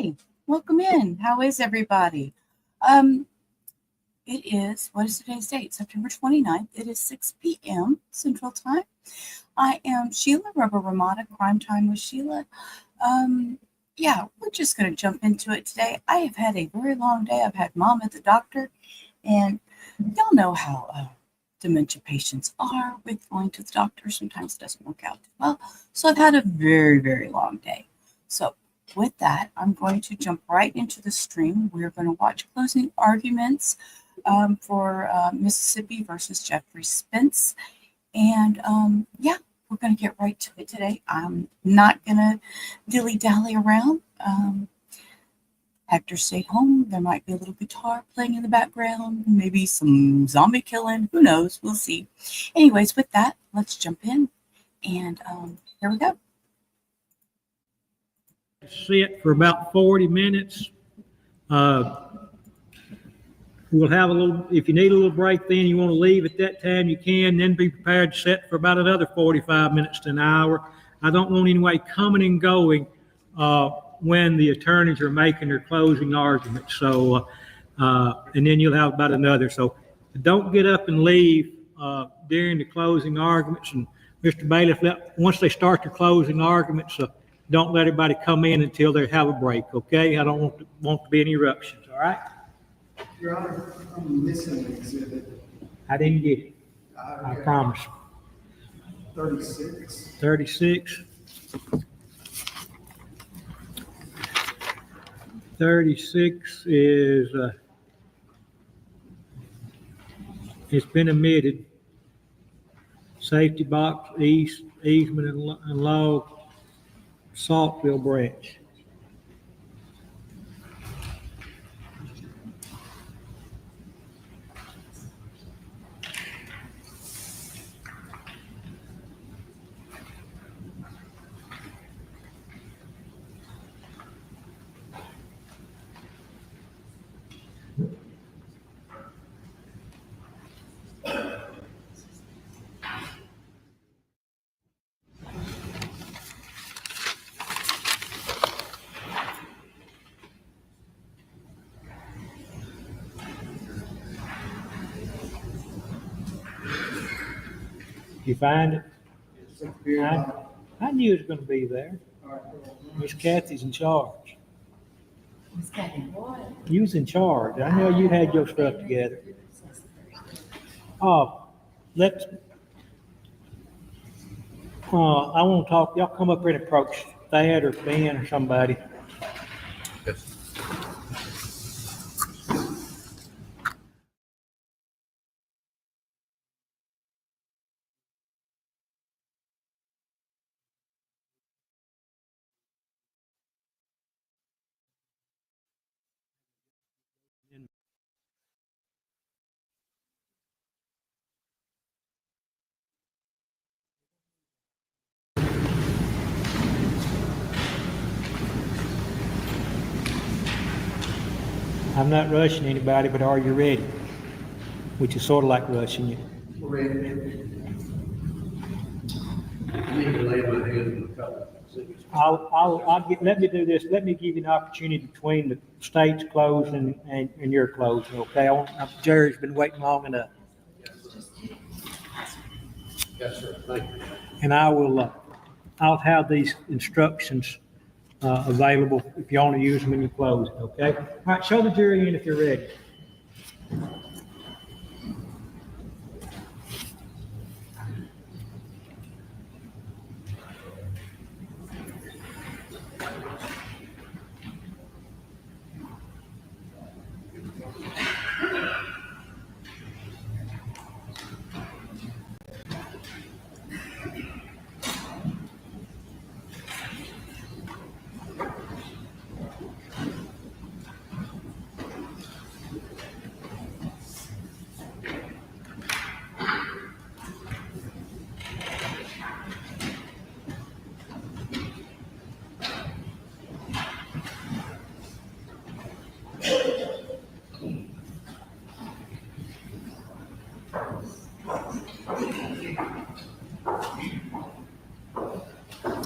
Hi, welcome in. How is everybody? It is, what is today's date? September 29th. It is 6 p.m. Central Time. I am Sheila, Rubber Ramada, Crime Time with Sheila. Yeah, we're just going to jump into it today. I have had a very long day. I've had mom at the doctor, and y'all know how dementia patients are with going to the doctor. Sometimes it doesn't work out well. So I've had a very, very long day. So with that, I'm going to jump right into the stream. We're going to watch closing arguments for Mississippi versus Jeffrey Spence. And yeah, we're going to get right to it today. I'm not going to dilly-dally around. Hector stayed home. There might be a little guitar playing in the background, maybe some zombie killing. Who knows? We'll see. Anyways, with that, let's jump in. And here we go. Sit for about 40 minutes. We'll have a little, if you need a little break then you want to leave at that time, you can, then be prepared to sit for about another 45 minutes to an hour. I don't want anybody coming and going when the attorneys are making their closing arguments. So, and then you'll have about another. So don't get up and leave during the closing arguments. And Mr. Bailiff, once they start their closing arguments, don't let everybody come in until they have a break, okay? I don't want to be any eruptions, all right? Your Honor, I'm missing an exhibit. I didn't get it. I promise. 36. 36. 36 is, it's been omitted. Safety box, easement and log, Saltville branch. You find it? I knew it was going to be there. Miss Kathy's in charge. Miss Kathy, what? You was in charge. I know you had your stuff together. Let's. I want to talk. Y'all come up here and approach Thad or Ben or somebody. I'm not rushing anybody, but are you ready? Which is sort of like rushing you. We're ready. I need to lay my hands on a couple I'll get, let me do this. Let me give you an opportunity between the state's closing and your closing, okay? Jerry's been waiting long enough. Yes, sir. Thank you. And I'll have these instructions available if you want to use them in your closing, okay? All right, show the jury in if you're ready.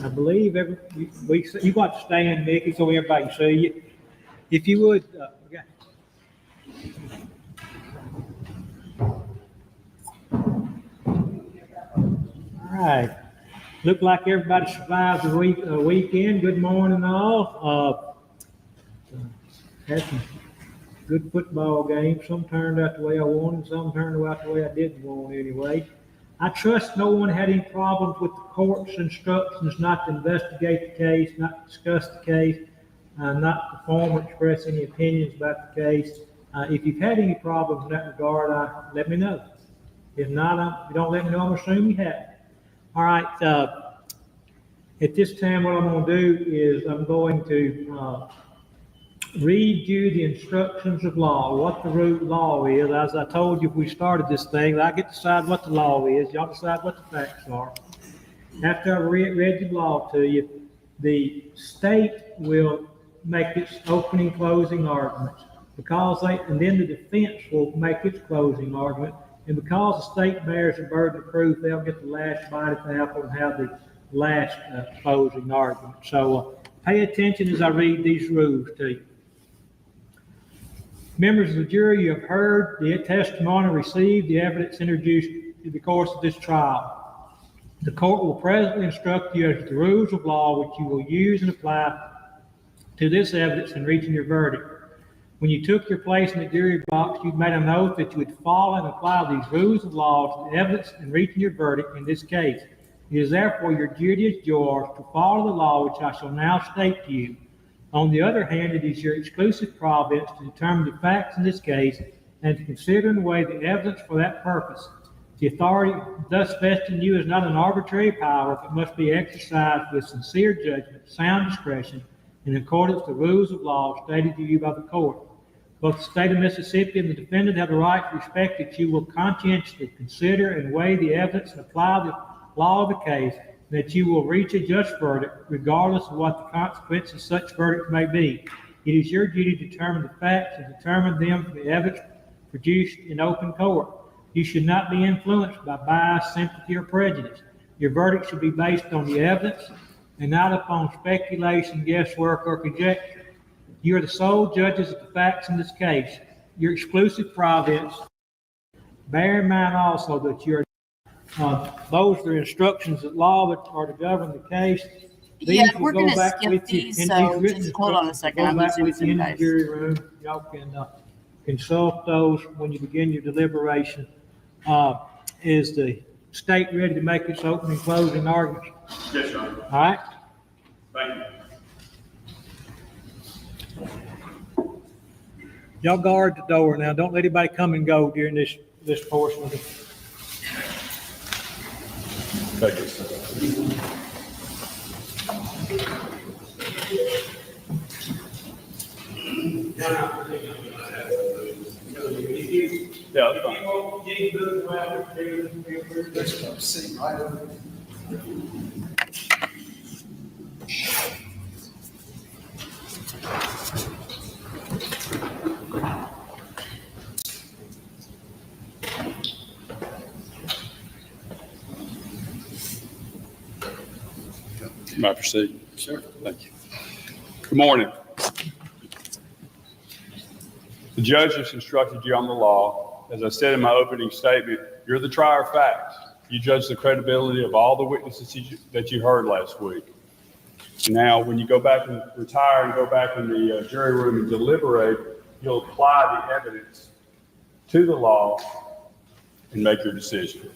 I believe you got to stand, Mickey, so everybody can see you. If you would, okay. All right. Look like everybody survived the weekend. Good morning, all. Had some good football games. Some turned out the way I wanted, some turned out the way I didn't want anyway. I trust no one had any problems with the court's instructions not to investigate the case, not to discuss the case, not to perform or express any opinions about the case. If you've had any problems in that regard, let me know. If not, if you don't let me know, I'm assuming you haven't. All right. At this time, what I'm going to do is I'm going to read you the instructions of law, what the law is. As I told you, if we started this thing, I get to decide what the law is. Y'all decide what the facts are. After I read the law to you, the state will make its opening, closing arguments. And then the defense will make its closing argument. And because the state bears the burden of proof, they'll get the last bite at the apple and have the last closing argument. So pay attention as I read these rules to you. Members of the jury, you have heard the testimony received, the evidence introduced in the course of this trial. The court will presently instruct you as to the rules of law which you will use and apply to this evidence in reaching your verdict. When you took your place in the jury box, you made an oath that you would follow and apply these rules of law to the evidence in reaching your verdict in this case. It is therefore your duty as yours to follow the law which I shall now state to you. On the other hand, it is your exclusive province to determine the facts in this case and to consider and weigh the evidence for that purpose. The authority thus vested in you is not an arbitrary power, but must be exercised with sincere judgment, sound discretion, in accordance with the rules of law stated to you by the court. Both the state of Mississippi and the defendant have the right to expect that you will conscientiously consider and weigh the evidence and apply the law of the case, and that you will reach a just verdict, regardless of what the consequences of such verdict may be. It is your duty to determine the facts and determine them from the evidence produced in open court. You should not be influenced by bias, sympathy, or prejudice. Your verdict should be based on the evidence and not upon speculation, guesswork, or conjecture. You are the sole judges of the facts in this case. Your exclusive province. Bear in mind also that those are instructions of law that are to govern the case. Yeah, These will we're go going to back skip with you these, in so written just hold on a second. go I'm back using with you some in the guys. jury room. Y'all can consult those when you begin your deliberation. Is the state ready to make its opening and closing argument? Yes, Your Honor. All right. Thank you. Y'all guard the door now. Don't let anybody come and go during this portion of the. Thank you, sir. Yeah, that's fine. Let's come see right over. May I proceed? Sure. Thank you. Good morning. The judge has instructed you on the law. As I said in my opening statement, you're the trier of facts. You judge the credibility of all the witnesses that you heard last week. Now, when you go back and retire and go back in the jury room and deliberate, you'll apply the evidence to the law and make your decision.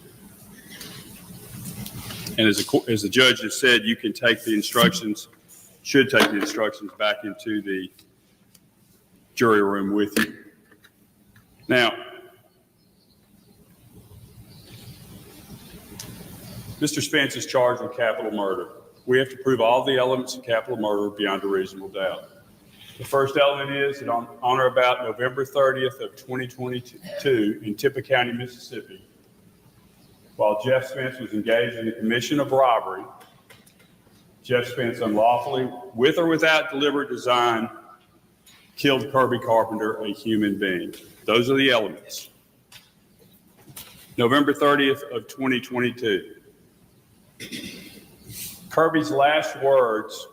And as the judge has said, you can take the instructions, should take the instructions back into the jury room with you. Now, Mr. Spence is charged with capital murder. We have to prove all the elements of capital murder beyond a reasonable doubt. The first element is that on or about November 30th of 2022 in Tippah County, Mississippi, while Jeff Spence was engaged in the commission of robbery, Jeff Spence unlawfully, with or without deliberate design, killed Kirby Carpenter, a human being. Those are the elements. November 30th of 2022. Kirby's last words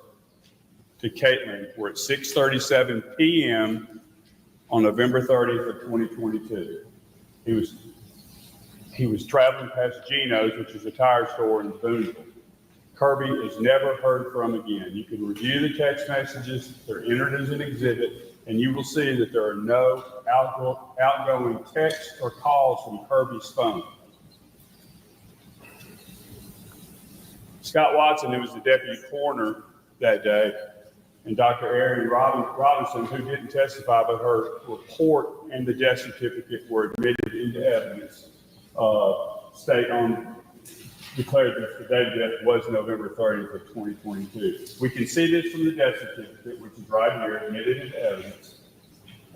to Caitlin were at 6:37 p.m. on November 30th of 2022. He was traveling past Gino's, which is a tire store in Boonville. Kirby is never heard from again. You can review the text messages. They're entered as an exhibit, and you will see that there are no outgoing texts or calls from Kirby's phone. Scott Watson, who was the deputy coroner that day, and Dr. Erin Robinson, who didn't testify, but her report and the death certificate were admitted into evidence, declared that the date of death was November 30th of 2022. We can see this from the death certificate, which is right here, admitted into evidence.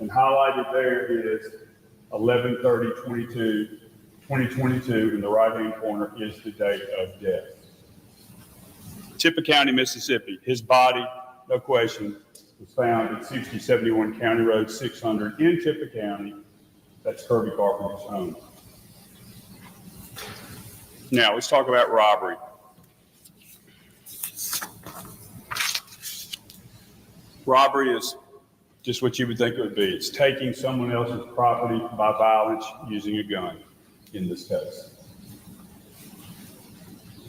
And highlighted there is 11/30/2022 in the right-hand corner is the date of death. Tippah County, Mississippi. His body, no question, was found at 6071 County Road 600 in Tippah County. That's Kirby Carpenter's home. Now, let's talk about robbery. Robbery is just what you would think it would be. It's taking someone else's property by violence using a gun, in this case.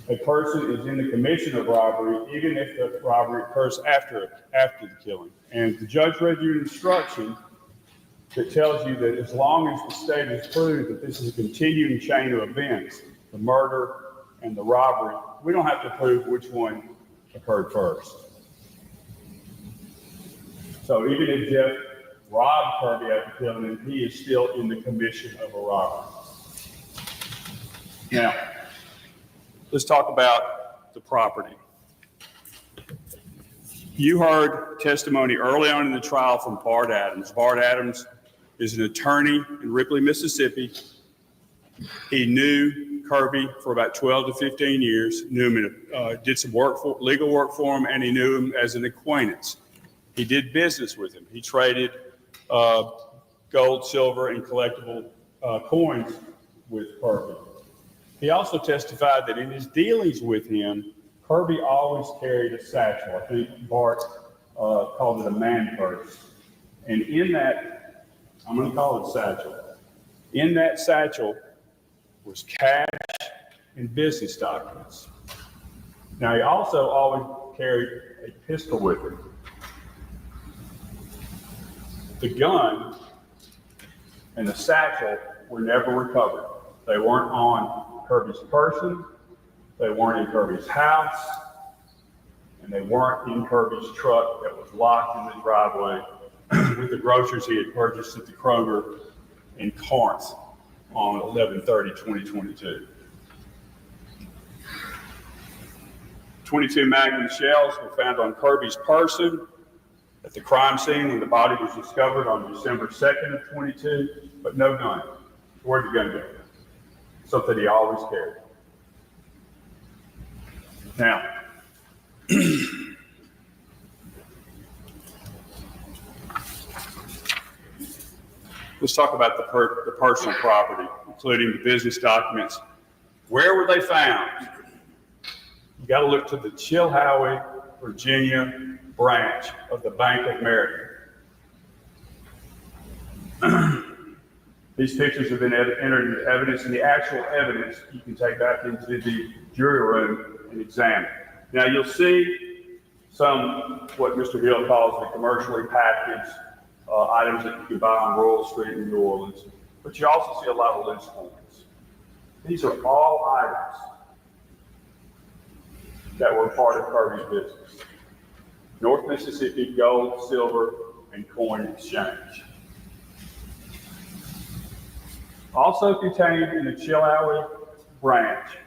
A person is in the commission of robbery, even if the robbery occurs after the killing. And the judge read you an instruction that tells you that as long as the state has proved that this is a continuing chain of events, the murder and the robbery, we don't have to prove which one occurred first. So even if Jeff robbed Kirby after killing him, he is still in the commission of a robbery. Now, let's talk about the property. You heard testimony early on in the trial from Bart Adams. Bart Adams is an attorney in Ripley, Mississippi. He knew Kirby for about 12 to 15 years, knew him, did some legal work for him, and he knew him as an acquaintance. He did business with him. He traded gold, silver, and collectible coins with Kirby. He also testified that in his dealings with him, Kirby always carried a satchel. I think Bart called it a man purse. And in that, I'm going to call it satchel. In that satchel was cash and business documents. Now, he also always carried a pistol with him. The gun and the satchel were never recovered. They weren't on Kirby's person, they weren't in Kirby's house, and they weren't in Kirby's truck that was locked in the driveway with the groceries he had purchased at the Kroger in Corinth on 11/30/2022. 22 Magnum shells were found on Kirby's person at the crime scene when the body was discovered on December 2nd of 22, but no gun. Where'd the gun go? Something he always carried. Now, let's talk about the personal property, including the business documents. Where were they found? You got to look to the Chilhowie, Virginia branch of the Bank of America. These pictures have been entered into evidence, and the actual evidence you can take back into the jury room and examine. Now you'll see some, what Mr. Hill calls the commercially packaged items that you can buy on Royal Street in New Orleans, but you also see a lot of loose coins. These are all items that were part of Kirby's business. North Mississippi Gold, Silver, and Coin Exchange. Also contained in the Chilhowie branch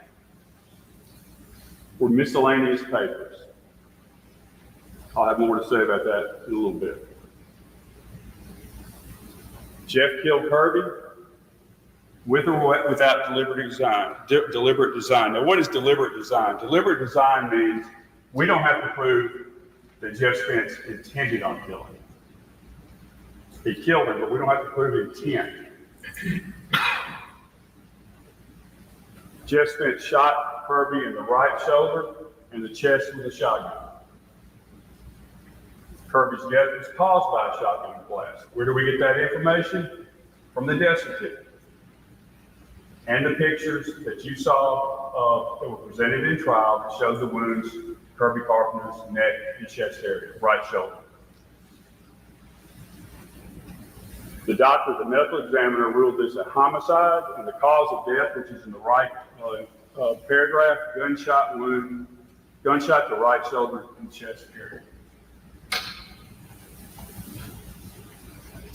were miscellaneous papers. I'll have more to say about that in a little bit. Jeff killed Kirby with or without deliberate design. Deliberate design. Now, what is deliberate design? Deliberate design means we don't have to prove that Jeff Spence intended on killing him. He killed him, but we don't have to prove intent. Jeff Spence shot Kirby in the right shoulder and the chest with a shotgun. Kirby's death was caused by a shotgun blast. Where do we get that information? From the death certificate. And the pictures that you saw that were presented in trial that showed the wounds, Kirby Carpenter's neck and chest area, right shoulder. The doctor, the medical examiner, ruled this a homicide, and the cause of death, which is in the right paragraph, gunshot to right shoulder and chest area.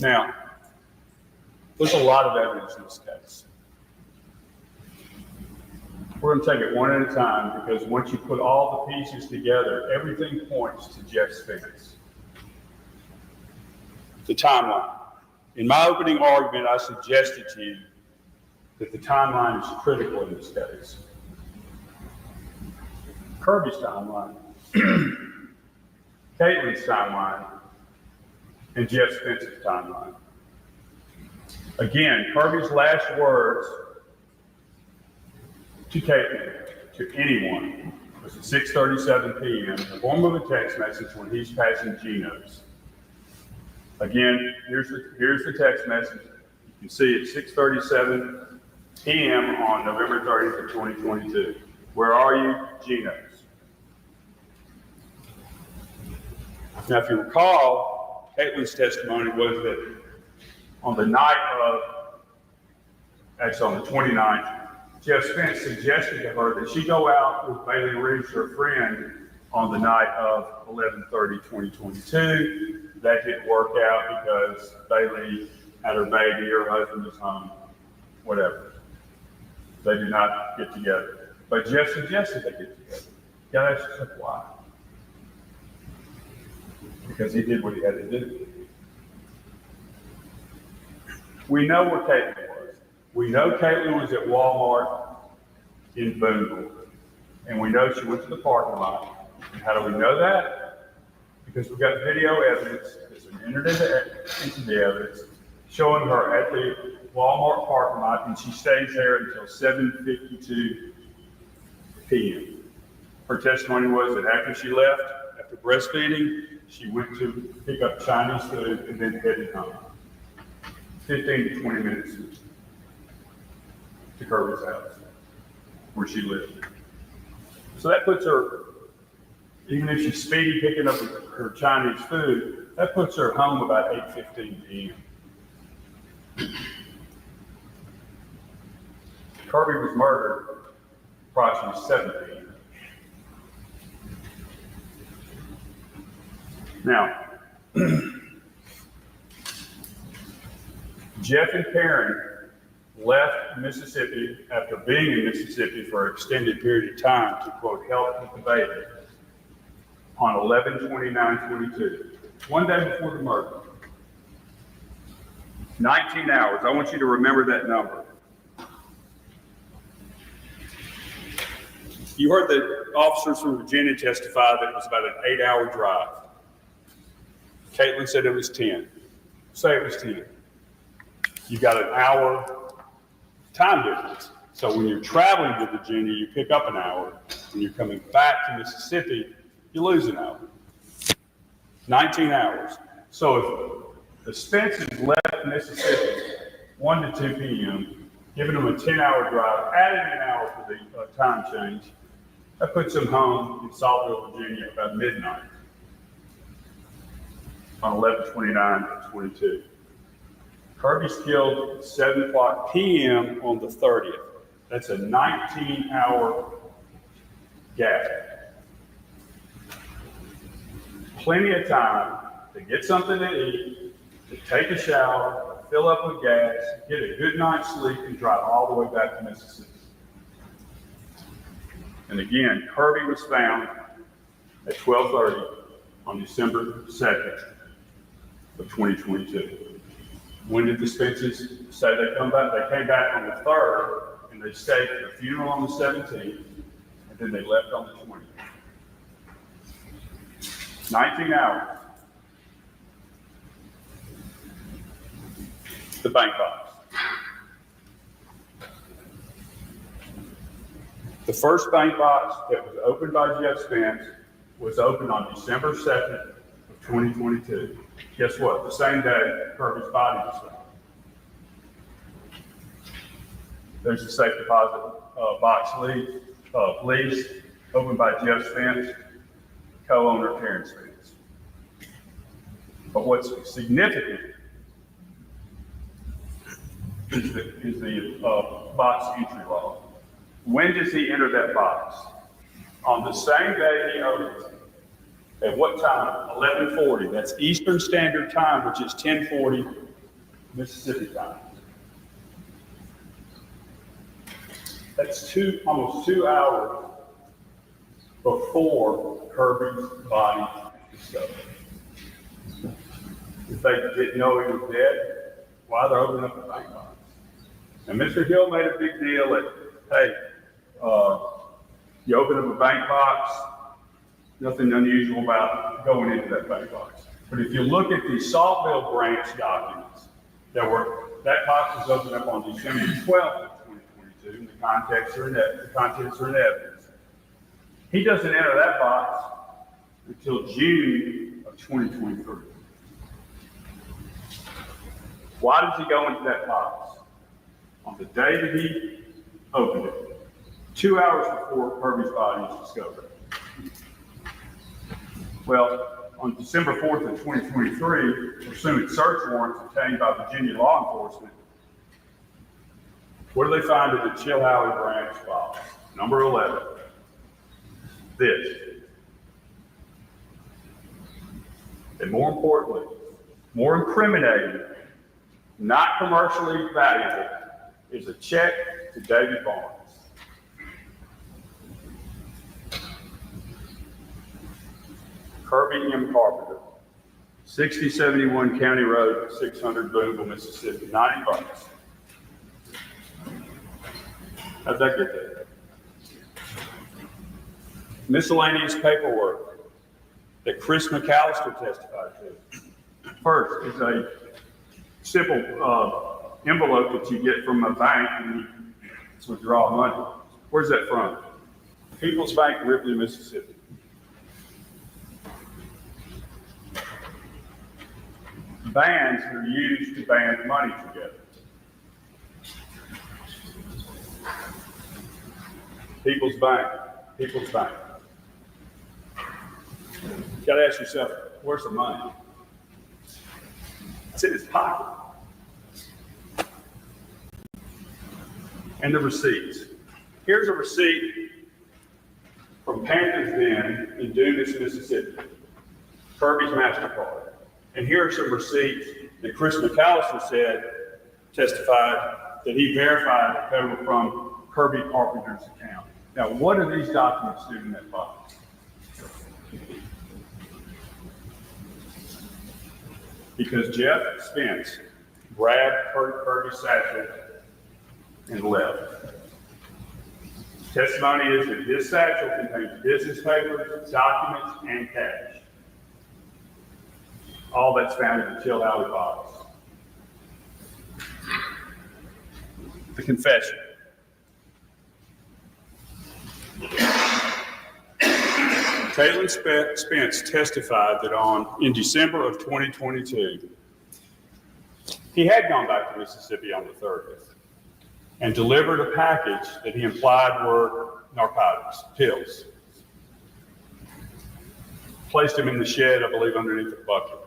Now, there's a lot of evidence in this case. We're going to take it one at a time because once you put all the pieces together, everything points to Jeff Spence. The timeline. In my opening argument, I suggested to you that the timeline is critical in this case. Kirby's timeline, Caitlin's timeline, and Jeff Spence's timeline. Again, Kirby's last words to Caitlin, to anyone, was at 6:37 p.m. in the form of a text message when he's passing Geno's. Again, here's the text message. You can see it 6:37 p.m. on November 30th of 2022. Where are you? Geno's. Now, if you recall, Caitlin's testimony was that on the night of, actually on the 29th, Jeff Spence suggested to her that she go out with Bailey Reeves, her friend, on the night of 11/30/2022. That didn't work out because Bailey had her baby, her husband was home, whatever. They did not get together. But Jeff suggested they get together. Yeah, that's just why. Because he did what he had to do. We know where Caitlin was. We know Caitlin was at Walmart in Boonville. And we know she went to the parking lot. And how do we know that? Because we've got video evidence that's been entered into the evidence showing her at the Walmart parking lot, and she stays there until 7:52 p.m. Her testimony was that after she left, after breastfeeding, she went to pick up Chinese food and then headed home. 15 to 20 minutes to Kirby's house, where she lived. So that puts her, even if she's speedy picking up her Chinese food, that puts her home about 8:15 p.m. Kirby was murdered approximately 7 p.m. Now, Jeff and Karen left Mississippi after being in Mississippi for an extended period of time to, quote, help with the baby on 11/29/22, one day before the murder. 19 hours. I want you to remember that number. You heard the officers from Virginia testify that it was about an 8-hour drive. Caitlin said it was 10. Say it was 10. You got an hour time difference. So when you're traveling to Virginia, you pick up an hour. When you're coming back to Mississippi, you lose an hour. 19 hours. So if the Spences left Mississippi 1 to 2 p.m., giving them a 10-hour drive, adding an hour for the time change, that puts them home in Saltville, Virginia about midnight on 11/29/22. Kirby's killed at 7 o'clock p.m. on the 30th. That's a 19-hour gap. Plenty of time to get something to eat, to take a shower, fill up with gas, get a good night's sleep, and drive all the way back to Mississippi. And again, Kirby was found at 12:30 on December 2nd of 2022. When did the Spences say they come back? They came back on the 3rd, and they stayed at the funeral on the 17th, and then they left on the 20th. 19 hours. The bank box. The first bank box that was opened by Jeff Spence was opened on December 2nd of 2022. Guess what? The same day Kirby's body was found. There's a safe deposit box lease opened by Jeff Spence, co-owner Karen Spence. But what's significant is the box entry log. When does he enter that box? On the same day he opens it. At what time? 11:40. That's Eastern Standard Time, which is 10:40 Mississippi time. That's almost 2 hours before Kirby's body was discovered. If they didn't know he was dead, why they're opening up the bank box? And Mr. Hill made a big deal that, hey, you open up a bank box, nothing unusual about going into that bank box. But if you look at the Saltville branch documents, that box was opened up on December 12th of 2022, and the contents are in evidence. He doesn't enter that box until June of 2023. Why does he go into that box? On the day that he opened it, 2 hours before Kirby's body was discovered. Well, on December 4th of 2023, pursuant search warrants obtained by Virginia law enforcement, what do they find in the Chilhowie branch box? Number 11. This. And more importantly, more incriminating, not commercially valuable, is a check to David Barnes. Kirby M. Carpenter, 6071 County Road, 600 Boonville, Mississippi, $90. How'd that get there? Miscellaneous paperwork that Chris McAllister testified to. First is a simple envelope that you get from a bank when you withdraw money. Where's that from? People's Bank, Ripley, Mississippi. Bands are used to band money together. People's Bank. You gotta ask yourself, where's the money? It's in his pocket. And the receipts. Here's a receipt from Panthers Den in Dumas, Mississippi. Kirby's MasterCard. And here are some receipts that Chris McAllister testified that he verified that they were from Kirby Carpenter's account. Now, what do these documents do in that box? Because Jeff Spence grabbed Kirby's satchel and left. Testimony is that this satchel contains business papers, documents, and cash. All that's found in the Chilhowie box. The confession. Caitlin Spence testified that in December of 2022, he had gone back to Mississippi on the 30th and delivered a package that he implied were narcotics, pills. Placed him in the shed, I believe, underneath the bucket.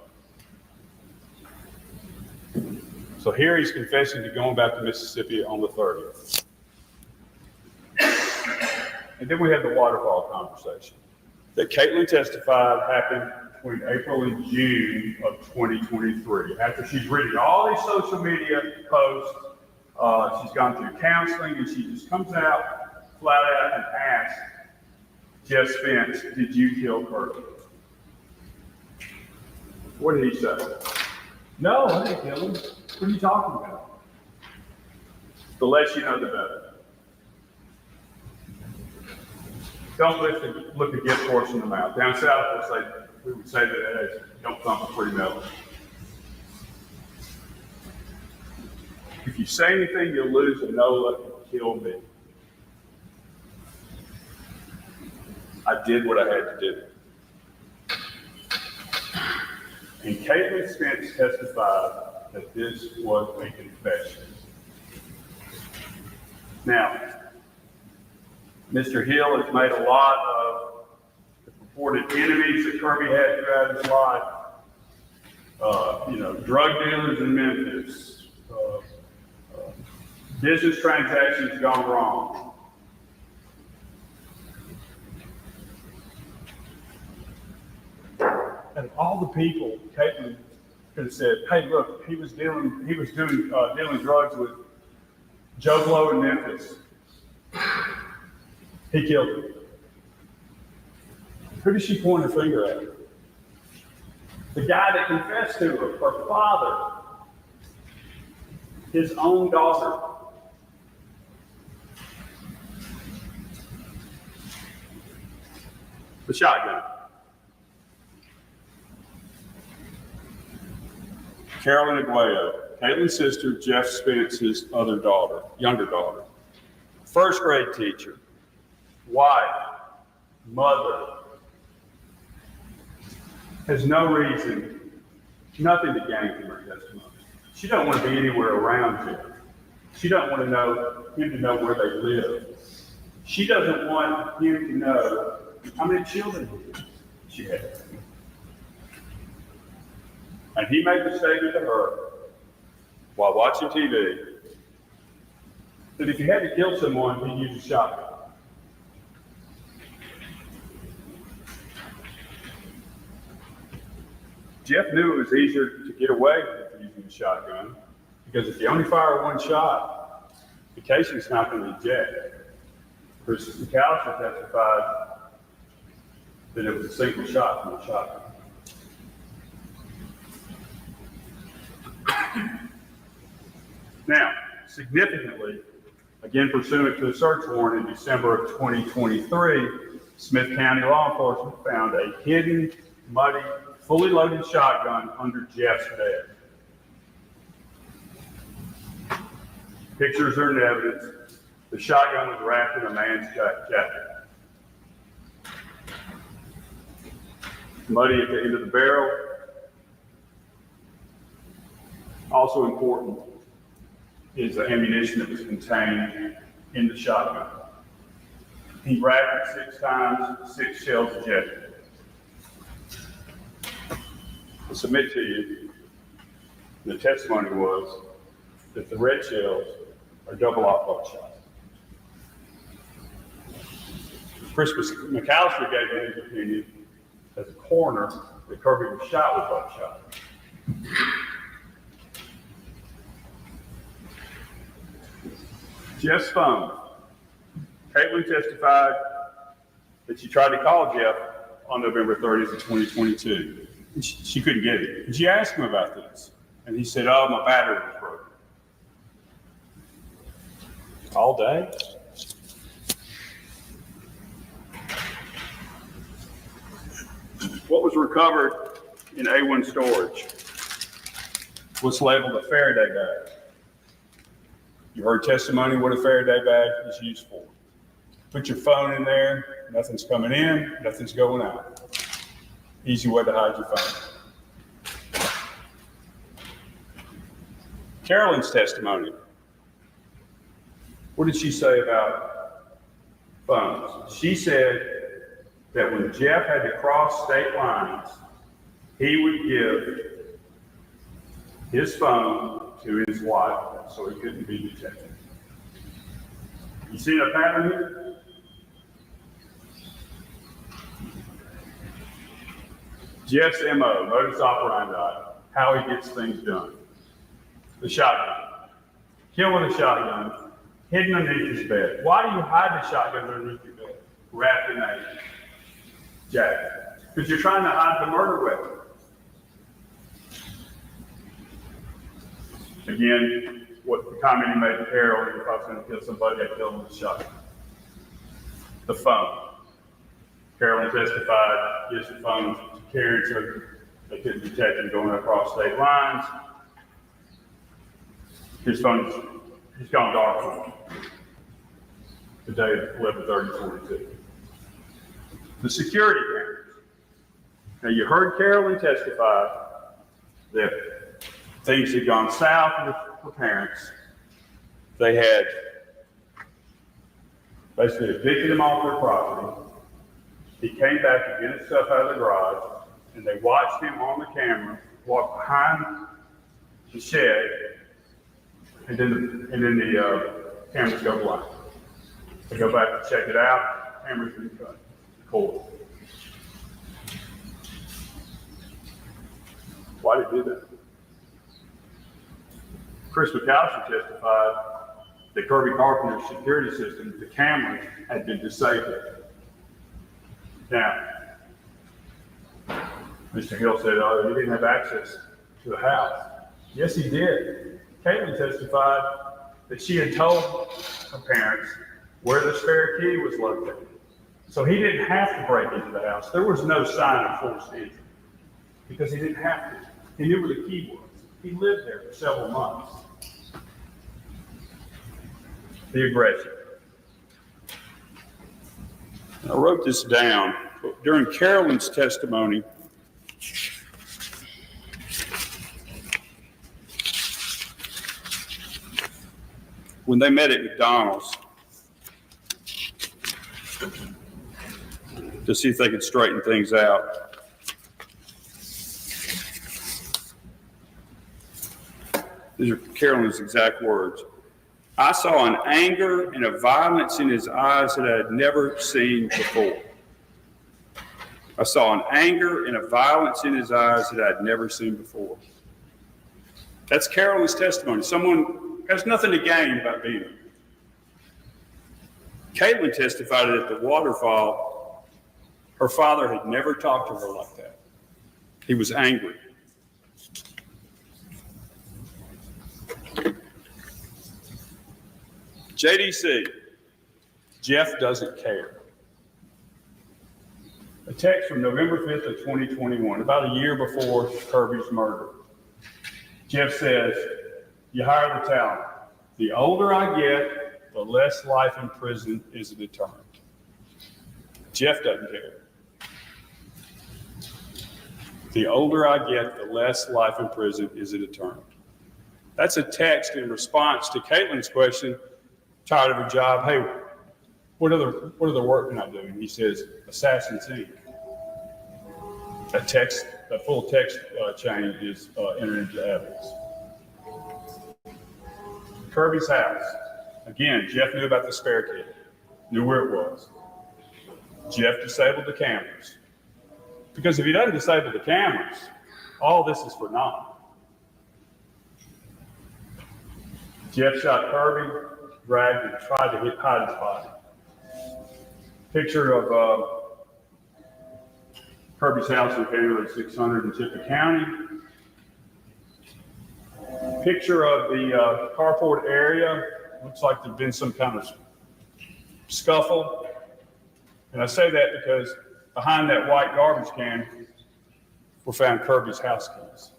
So here he's confessing to going back to Mississippi on the 30th. And then we had the waterfall conversation that Caitlin testified happened between April and June of 2023. After she's reading all these social media posts, she's gone through counseling, and she just comes out flat out and asks Jeff Spence, did you kill Kirby? What did he say? No, I didn't kill him. What are you talking about? The less you know, the better. Don't look a gift horse in the mouth. Down south, we would say that as don't thump a free melon. If you say anything, you'll lose, and no luck will kill me. I did what I had to do. And Caitlin Spence testified that this was a confession. Now, Mr. Hill has made a lot of the purported enemies that Kirby had throughout his life. Drug dealers in Memphis, business transactions gone wrong. And all the people, Caitlin could have said, "Hey, look, he was dealing drugs with Joe Blow in Memphis. He killed him." Who does she point her finger at? The guy that confessed to her father, his own daughter. The shotgun. Carolyn Aguayo, Caitlin's sister, Jeff Spence's other daughter, younger daughter. First grade teacher, wife, mother, has no reason, nothing to gain from her testimony. She don't want to be anywhere around him. She don't want him to know where they live. She doesn't want him to know how many children she had. And he made the statement to her while watching TV that if he had to kill someone, he'd use a shotgun. Jeff knew it was easier to get away with using a shotgun because if you only fire one shot, the casing's not going to eject. Chris McAllister testified that it was a single shot from a shotgun. Now, significantly, again pursuant to a search warrant in December of 2023, Smith County law enforcement found a hidden, muddy, fully loaded shotgun under Jeff's bed. Pictures are in evidence. The shotgun was wrapped in a man's jacket. Muddy at the end of the barrel. Also important is the ammunition that was contained in the shotgun. He wrapped it 6 times, 6 shells ejected. I submit to you, the testimony was that the red shells are double off buckshot. Chris McAllister gave his opinion as a coroner that Kirby was shot with buckshot. Jeff's phone. Caitlin testified that she tried to call Jeff on November 30th of 2022. And she couldn't get it. And she asked him about this. And he said, "Oh, my battery was broken." All day? What was recovered in A1 storage was labeled a Faraday bag. You heard testimony what a Faraday bag is used for. Put your phone in there, nothing's coming in, nothing's going out. Easy way to hide your phone. Carolyn's testimony. What did she say about phones? She said that when Jeff had to cross state lines, he would give his phone to his wife so he couldn't be detected. You see the pattern here? Jeff's MO, modus operandi, how he gets things done. The shotgun. Kill with a shotgun, hidden underneath his bed. Why do you hide the shotgun underneath your bed? Wrapped in a jacket. Because you're trying to hide the murder weapon. Again, what the comment he made to Carol, if I was going to kill somebody, I'd kill him with a shotgun. The phone. Carolyn testified, yes, the phone was carried so they couldn't detect him going across state lines. His phone, he's gone dark for him. The day of 11/30/42. The security cameras. Now you heard Carolyn testify that things had gone south with her parents. They had basically evicted him off their property. He came back to get his stuff out of the garage, and they watched him on the camera walk behind the shed, and then the cameras go black. They go back to check it out. Cameras been cut. Cold. Why did he do that? Chris McAllister testified that Kirby Carpenter's security system, the cameras, had been disabled. Now, Mr. Hill said, oh, he didn't have access to the house. Yes, he did. Caitlin testified that she had told her parents where the spare key was located. So he didn't have to break into the house. There was no sign of forced entry because he didn't have to. He knew where the key was. He lived there for several months. The aggression. I wrote this down. During Carolyn's testimony, when they met at McDonald's to see if they could straighten things out, these are Carolyn's exact words. I saw an anger and a violence in his eyes that I had never seen before. I saw an anger and a violence in his eyes that I had never seen before. That's Carolyn's testimony. Someone has nothing to gain about being there. Caitlin testified at the waterfall, her father had never talked to her like that. He was angry. JDC, Jeff doesn't care. A text from November 5th of 2021, about a year before Kirby's murder. Jeff says, you hire the talent. The older I get, the less life in prison is a deterrent. Jeff doesn't care. The older I get, the less life in prison is a deterrent. That's a text in response to Caitlin's question, tired of a job. Hey, what other work can I do? And he says, Assassin's Inc. A full text chain is entered into evidence. Kirby's house. Again, Jeff knew about the spare key, knew where it was. Jeff disabled the cameras. Because if he doesn't disable the cameras, all this is for naught. Jeff shot Kirby, dragged and tried to hide his body. Picture of Kirby's house in County 600 in Tippah County. Picture of the carport area. Looks like there's been some kind of scuffle. And I say that because behind that white garbage can were found Kirby's house keys.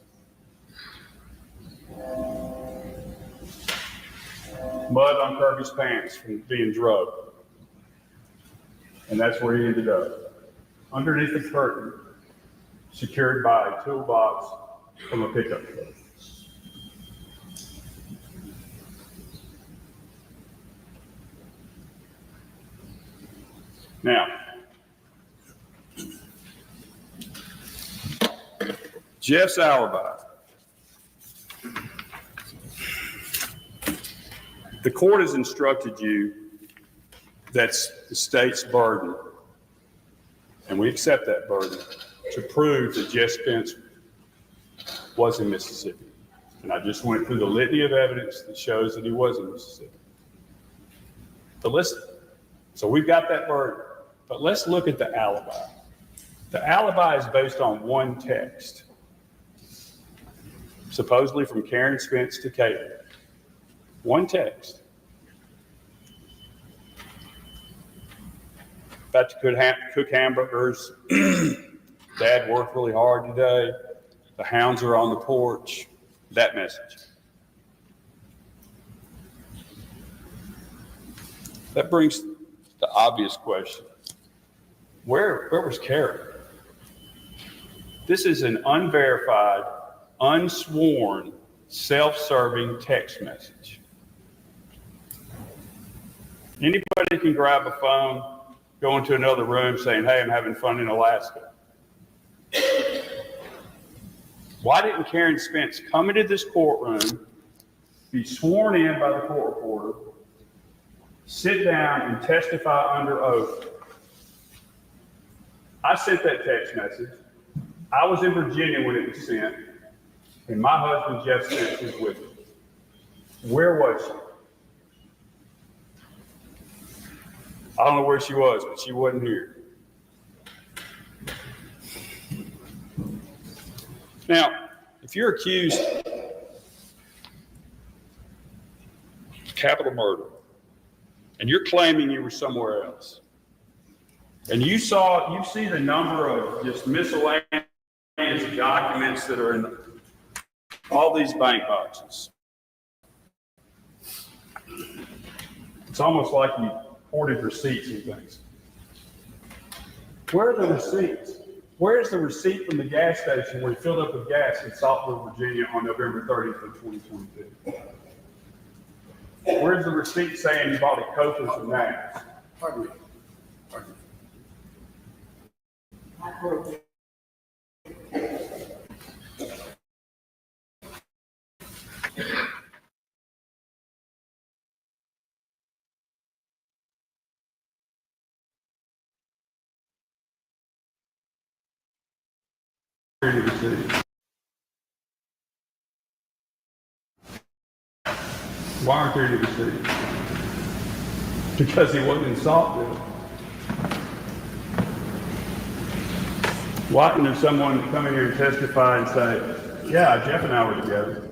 Mud on Kirby's pants from being drugged. And that's where he ended up. Underneath the curtain, secured by a toolbox from a pickup truck. Now, Jeff's alibi. The court has instructed you that's the state's burden, and we accept that burden, to prove that Jeff Spence was in Mississippi. And I just went through the litany of evidence that shows that he was in Mississippi. But so we've got that burden, but let's look at the alibi. The alibi is based on one text, supposedly from Karen Spence to Caitlin. One text. About to cook hamburgers. Dad worked really hard today. The hounds are on the porch. That message. That brings the obvious question. Where was Karen? This is an unverified unsworn, self-serving text message. Anybody can grab a phone, go into another room saying, hey, I'm having fun in Alaska. Why didn't Karen Spence come into this courtroom, be sworn in by the court reporter, sit down and testify under oath? I sent that text message. I was in Virginia when it was sent, and my husband, Jeff Spence, was with me. Where was she? I don't know where she was, but she wasn't here. Now, if you're accused of capital murder, and you're claiming you were somewhere else, and you see the number of just miscellaneous documents that are in all these bank boxes. It's almost like you hoarded receipts and things. Where are the receipts? Where's the receipt from the gas station where you filled up with gas in Saltville, Virginia on November 30th of 2022? Where's the receipt saying you bought a Coke and some naps? Pardon me. Pardon me. Why aren't there any receipts? Because he wasn't in Saltville. Why isn't there someone come in here and testify and say, yeah, Jeff and I were together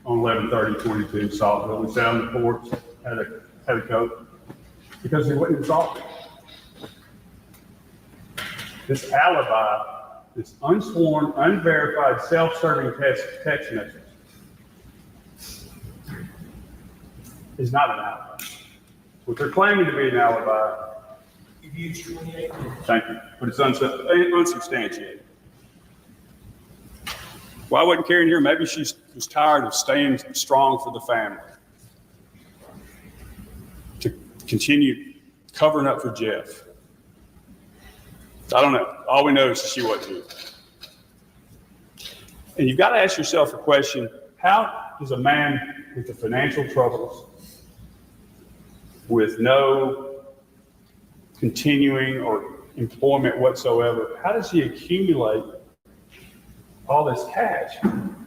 on 11/30/22 in Saltville. We sat on the porch, had a Coke, because he wasn't in Saltville. This alibi, this unsworn, unverified, self-serving text message is not an alibi. What they're claiming to be an alibi, You've used 28 minutes. thank you, but it's unsubstantiated. Why wasn't Karen here? Maybe she was tired of staying strong for the family, to continue covering up for Jeff. I don't know. All we know is she wasn't here. And you've got to ask yourself a question: how does a man with the financial troubles, with no continuing or employment whatsoever, how does he accumulate all this cash?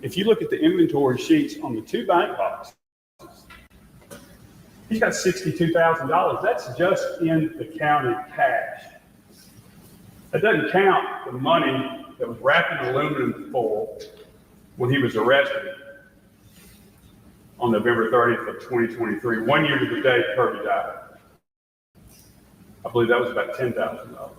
If you look at the inventory sheets on the two bank boxes, he's got $62,000. That's just in the county cash. That doesn't count the money that was wrapped in aluminum foil when he was arrested on November 30th of 2023, 1 year to the day Kirby died. I believe that was about $10,000.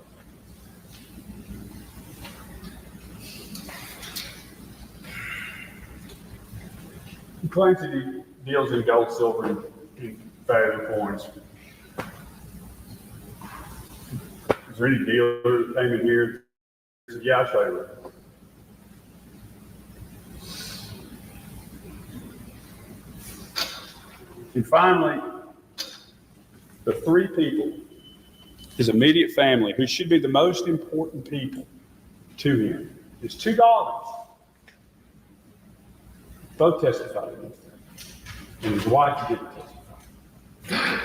He claims that he deals in gold, silver, and valuable coins. Is there any dealer that came in here? He said, yeah, I'll show you. And finally, the three people, his immediate family, who should be the most important people to him, his two daughters, both testified against him. And his wife didn't testify.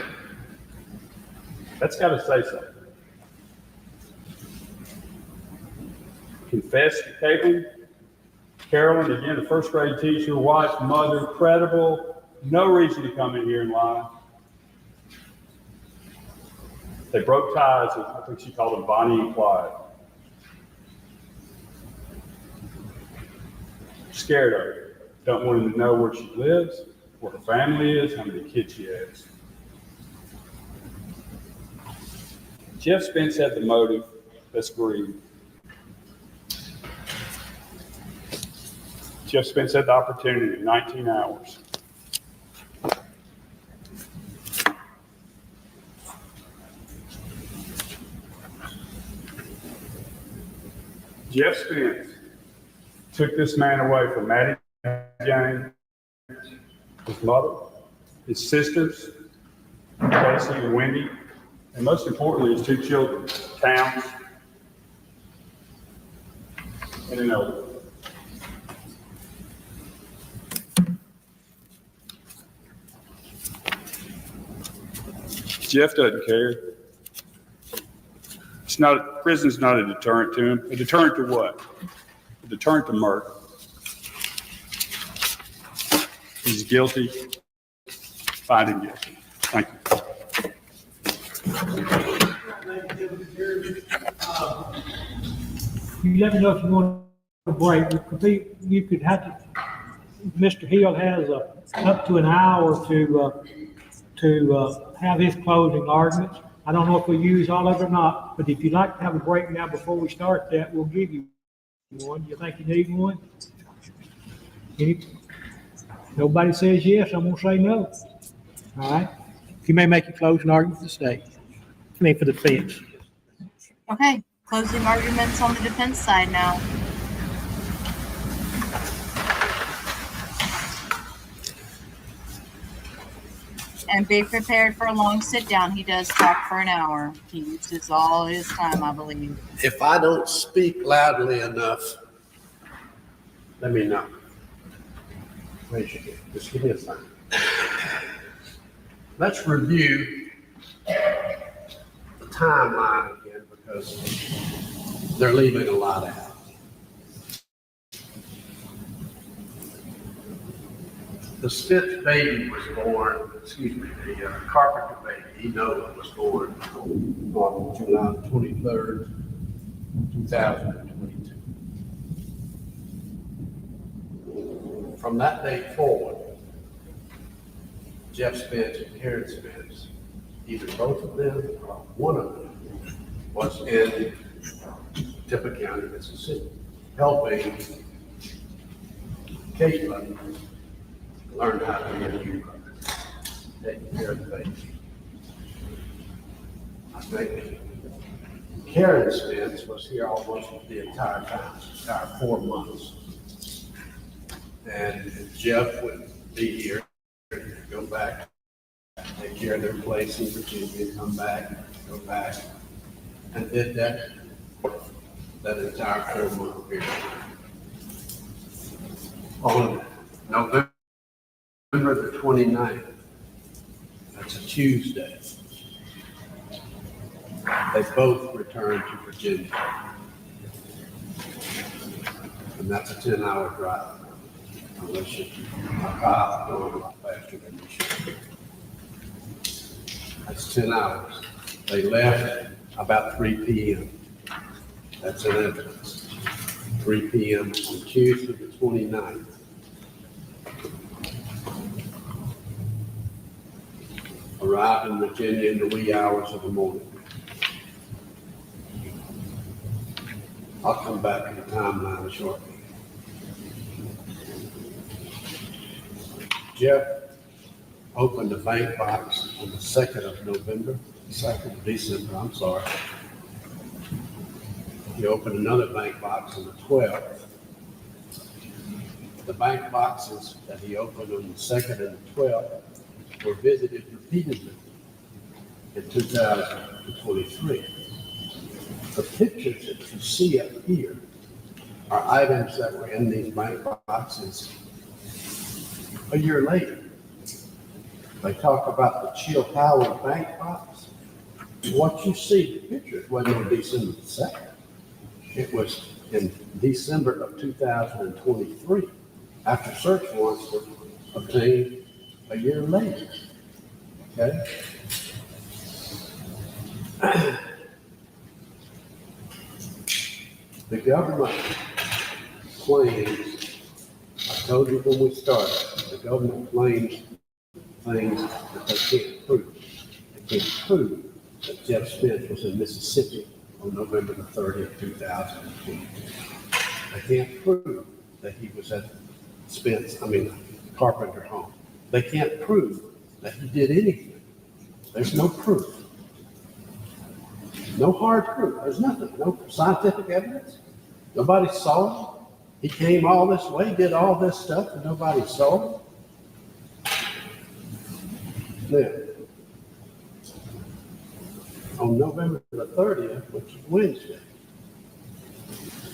That's got to say something. Confessed to Caitlin, Carolyn, again, the first grade teacher, wife, mother, credible, no reason to come in here and lie. They broke ties, I think she called them Bonnie and Clyde. Scared of her. Don't want him to know where she lives, where her family is, how many kids she has. Jeff Spence had the motive, that's greed. Jeff Spence had the opportunity in 19 hours. Jeff Spence took this man away from Maddie Jane, his mother, his sisters, Casey and Wendy, and most importantly, his 2 children, Towns and an elder. Jeff doesn't care. Prison's not a deterrent to him. A deterrent to what? A deterrent to murder. He's guilty. Find him guilty. Thank you. You let me know if you want a break. You could have to, Mr. Hill has up to an hour to have his closing arguments. I don't know if we'll use all of it or not, but if you'd like to have a break now before we start that, we'll give you one. You think you need one? Nobody says yes, I'm gonna say no. All right? You may make your closing argument for the state. For the defense. Okay, closing arguments on the defense side now. And be prepared for a long sit down. He does talk for an hour. He uses all his time, I believe. If I don't speak loudly enough, let me know. Raise your hand. Just give me a sign. Let's review the timeline again because they're leaving a lot out. The Spence baby was born, the Carpenter baby, Noah, was born on July 23rd, 2022. From that day forward, Jeff Spence and Karen Spence, either both of them or one of them, was in Tippah County, Mississippi, helping Caitlin learn how to be taking care of the baby. I think Karen Spence was here almost the entire time, the entire 4 months. And Jeff would be here, go back, take care of their place in Virginia, come back, go back, and did that entire 4-month period. On November the 29th, that's a Tuesday, they both returned to Virginia. And that's a 10-hour drive. Unless you drive going a lot faster than you should. That's 10 hours. They left about 3 p.m. That's an evidence. 3 p.m. on Tuesday the 29th. Arrived in Virginia in the wee hours of the morning. I'll come back to the timeline shortly. Jeff opened a bank box on the 2nd of December, I'm sorry. He opened another bank box on the 12th. The bank boxes that he opened on the 2nd and the 12th were visited repeatedly in 2023. The pictures that you see up here are items that were in these bank boxes a year later. They talk about the Chill Tower bank box. What you see, the pictures wasn't on December 2nd. It was in December of 2023, after search warrants were obtained a year later. Okay? The government claims, I told you when we started, the government claims things that they can't prove. They can't prove that Jeff Spence was in Mississippi on November the 30th, 2022. They can't prove that he was at Carpenter home. They can't prove that he did anything. There's no proof. No hard proof. There's nothing. No scientific evidence. Nobody saw him. He came all this way, did all this stuff, and nobody saw him. Now, on November the 30th, which is Wednesday,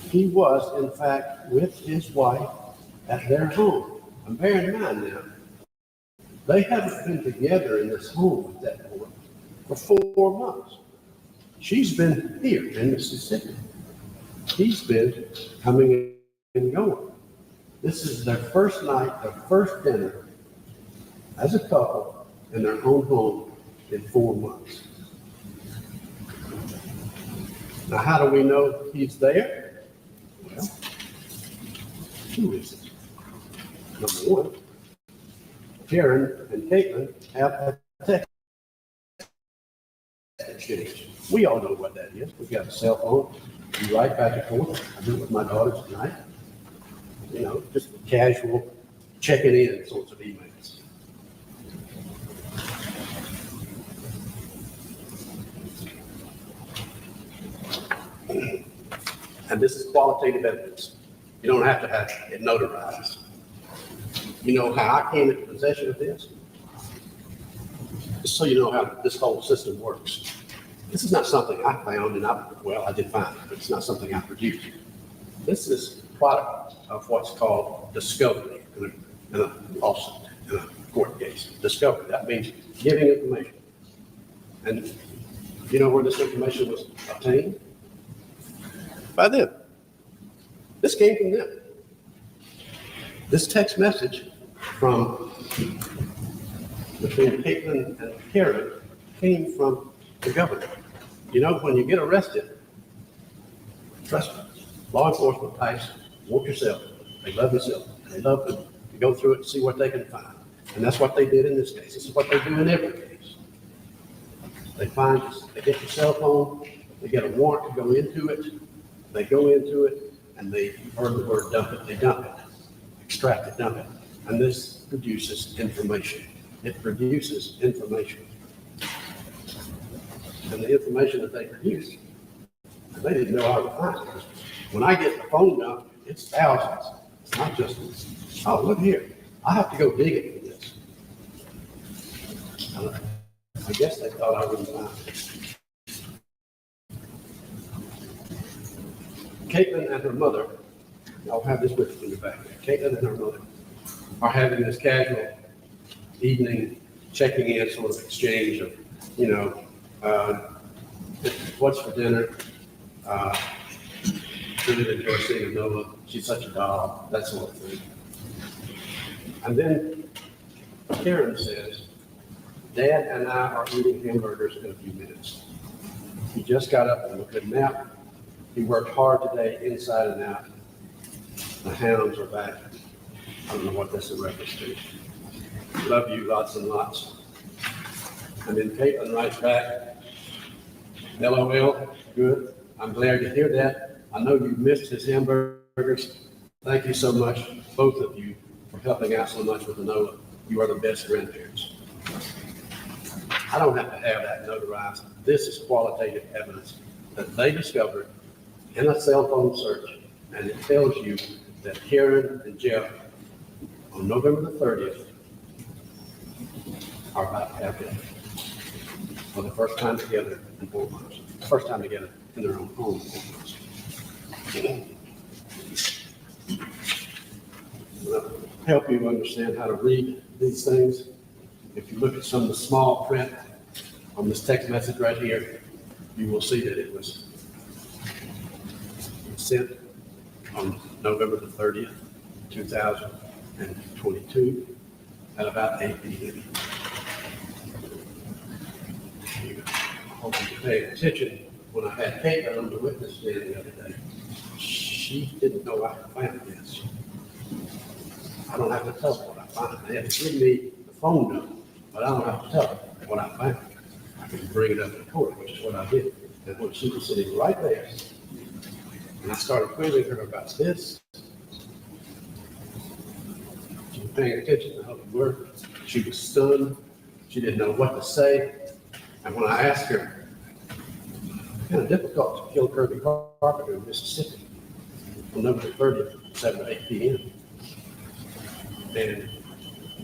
he was, in fact, with his wife at their home. And bear in mind now, they haven't been together in this home at that point for 4 months. She's been here in Mississippi. He's been coming and going. This is their first night, their first dinner as a couple in their own home in 4 months. Now, how do we know he's there? Well, two reasons. Number one, Karen and Caitlin have a text exchange. We all know what that is. We've got a cell phone. You write back and forth. I do it with my daughters tonight. You know, just casual checking in sorts of emails. And this is qualitative evidence. You don't have to have it notarized. You know how I came into possession of this? Just so you know how this whole system works. This is not something I found and I did find it, but it's not something I produced. This is product of what's called discovery in a lawsuit, in a court case. Discovery, that means giving information. And you know where this information was obtained? By them. This came from them. This text message from between Caitlin and Karen came from the government. You know, when you get arrested, trust me, law enforcement types want yourself. They love yourself. They love to go through it and see what they can find. And that's what they did in this case. This is what they do in every case. They find, they get your cell phone, they get a warrant to go into it, they go into it, and they heard the word dump it, they dump it, extract it, dump it. And this produces information. It produces information. And the information that they produce, they didn't know how to find it. When I get the phone dump, it's thousands. It's not just, oh, look here. I have to go digging for this. I guess they thought I wouldn't find it. Caitlin and her mother, I'll have this with you in the back. Caitlin and her mother are having this casual evening checking in sort of exchange of, you know, what's for dinner? Really enjoy seeing Noah. She's such a doll, that sort of thing. And then Karen says, Dad and I are eating hamburgers in a few minutes. He just got up and took a nap. He worked hard today, inside and out. The hounds are back. I don't know what that's in reference to. Love you lots and lots. And then Caitlin writes back, LOL, good. I'm glad to hear that. I know you missed his hamburgers. Thank you so much, both of you, for helping out so much with the Noah. You are the best grandparents. I don't have to have that notarized. This is qualitative evidence that they discovered in a cell phone search, and it tells you that Karen and Jeff, on November the 30th, are about to have dinner for the first time together in 4 months. First time together in their own home in 4 months. I'll help you understand how to read these things. If you look at some of the small print on this text message right here, you will see that it was sent on November the 30th, 2022 at about 8 p.m. I hope you pay attention. When I had Caitlin on the witness stand the other day, she didn't know I found this. I don't have to tell her what I found. They have to give me the phone number, but I don't have to tell her what I found. I can bring it up in court, which is what I did. And when she was sitting right there, and I started quizzing her about this, she was paying attention to how it worked. She was stunned. She didn't know what to say. And when I asked her, it's kind of difficult to kill Kirby Carpenter in Mississippi. on November 30th, 7 to 8 p.m. and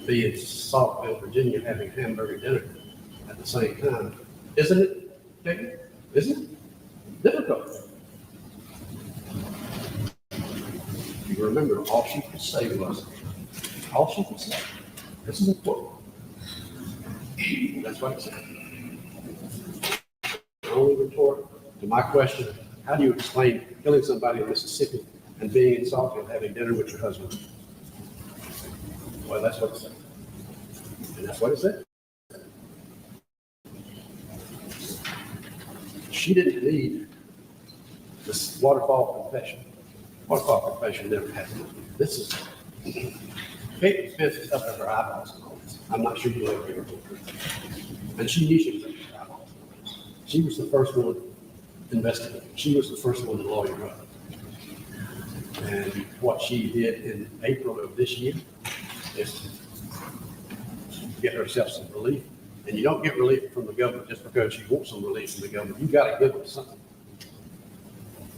be in Saltville, Virginia, having hamburger dinner at the same time. Isn't it, Peggy? Isn't it difficult? You remember, all she could say was, all she could say, this is a quote. That's what it said. The only retort to my question, how do you explain killing somebody in Mississippi and being in Saltville having dinner with your husband? Well, that's what it said. And that's what it said. She didn't need this waterfall confession. Waterfall confession never happened. This is, Caitlin Spence is up at her eyeballs in all this. I'm not sure you ever hear her. And she knew she was up at her eyeballs. She was the first one investigating. She was the first one to lawyer up. And what she did in April of this year is to get herself some relief. And you don't get relief from the government just because you want some relief from the government. You got to give them something.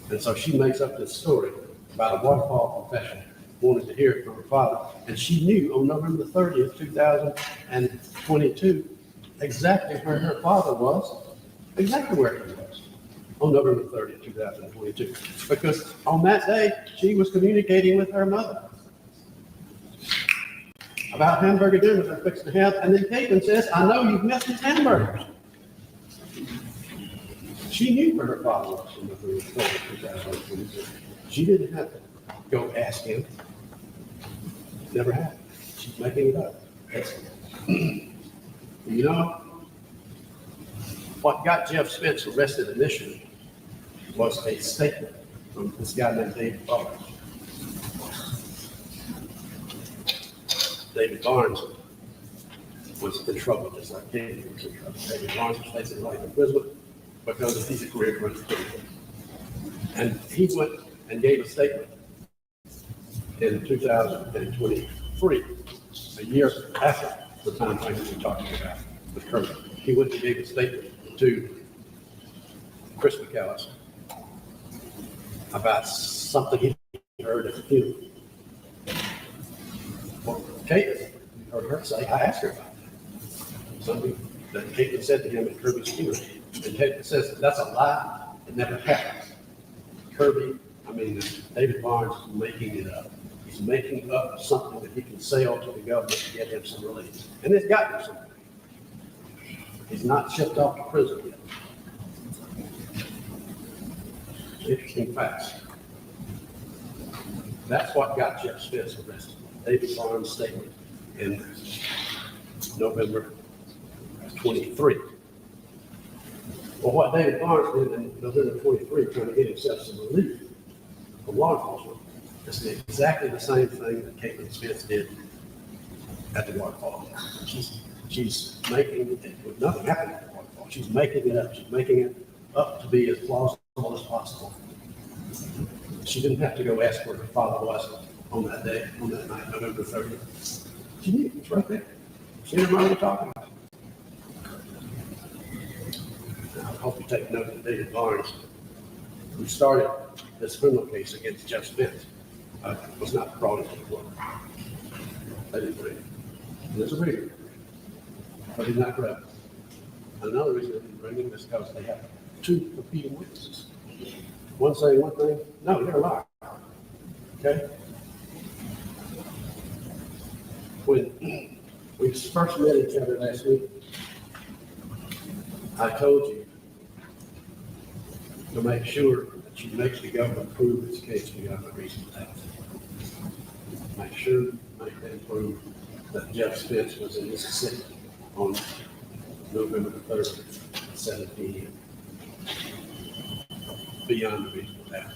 And so she makes up this story about a waterfall confession, wanted to hear it from her father. And she knew on November 30th, 2022, exactly where her father was, exactly where he was on November 30th, 2022. Because on that day, she was communicating with her mother about hamburger dinner they're fixing to have. And then Caitlin says, I know you've missed his hamburgers. She knew where her father was on November 30th, 2022. She didn't have to go ask him. Never happened. She's making it up. You know, what got Jeff Spence arrested initially was a statement from this guy named David Barnes. David Barnes was in trouble, just like David was in trouble. David Barnes was facing life imprisonment because he's a career criminal. And he went and gave a statement in 2023, a year after the time frame that we're talking about with Kirby. He went and gave a statement to Chris McAllister about something he heard at the funeral. Well, Caitlin heard her say, I asked her about that. Something that Caitlin said to him at Kirby's funeral. And Caitlin says, that's a lie. It never happened. David Barnes is making it up. He's making up something that he can sell to the government to get him some relief. And it's got him some relief. He's not shipped off to prison yet. Interesting facts. That's what got Jeff Spence arrested. David Barnes' statement in November 23. Well, what David Barnes did in November 23, trying to get himself some relief from law enforcement, is exactly the same thing that Caitlin Spence did at the waterfall. She's making it, nothing happened at the waterfall. She's making it up. She's making it up to be as plausible as possible. She didn't have to go ask where her father was on that day, on that night, November 30th. She knew it was right there. She didn't know what we're talking about. I hope you take note of David Barnes, who started this criminal case against Jeff Spence, was not brought into the court. They didn't bring him. There's a reason, but he's not correct. And another reason they didn't bring him is because they have two competing witnesses. One saying one thing, no, you're a liar. Okay? When we first met each other last week, I told you to make sure that you make the government prove its case beyond a reasonable doubt. Make sure, make them prove that Jeff Spence was in Mississippi on November the 3rd at 7 p.m. Beyond a reasonable doubt.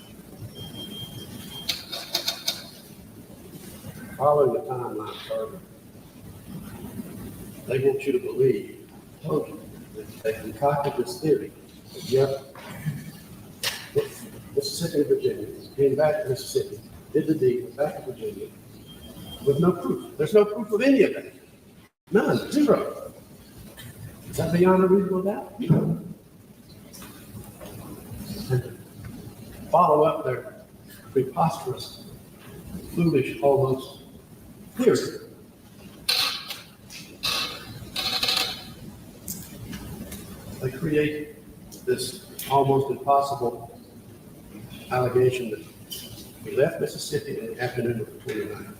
Following the timeline further, they want you to believe, I told you, that they concocted this theory that Jeff, Mississippi and Virginia, came back to Mississippi, did the deed, went back to Virginia, with no proof. There's no proof of any of that. None, zero. Is that beyond a reasonable doubt? And to follow up their preposterous, foolish, almost, period. They create this almost impossible allegation that we left Mississippi in the afternoon of the 29th,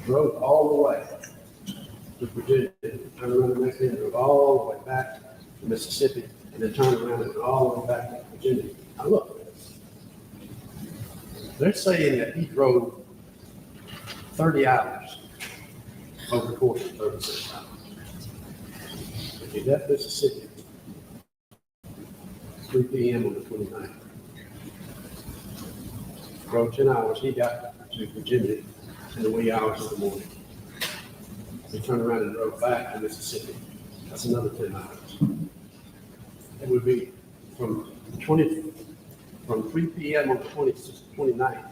drove all the way to Virginia, turned around the next day and drove all the way back to Mississippi, and then turned around and all the way back to Virginia. Now look, they're saying that he drove 30 hours over the course of 36 hours. If he left Mississippi 3 p.m. on the 29th, drove 10 hours, he got to Virginia in the wee hours of the morning. He turned around and drove back to Mississippi. That's another 10 hours. It would be from 3 p.m. on the 29th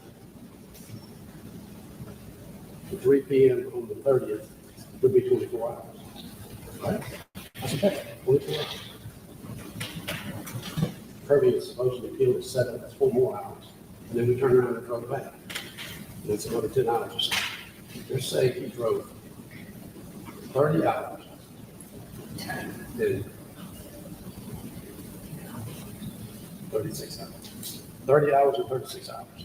to 3 p.m. on the 30th would be 24 hours. Right? That's okay. 24 hours. Kirby is supposed to be killed at 7. That's 4 more hours. And then we turned around and drove back. And that's another 10 hours or so. They're saying he drove 30 hours. Then 36 hours. 30 hours and 36 hours.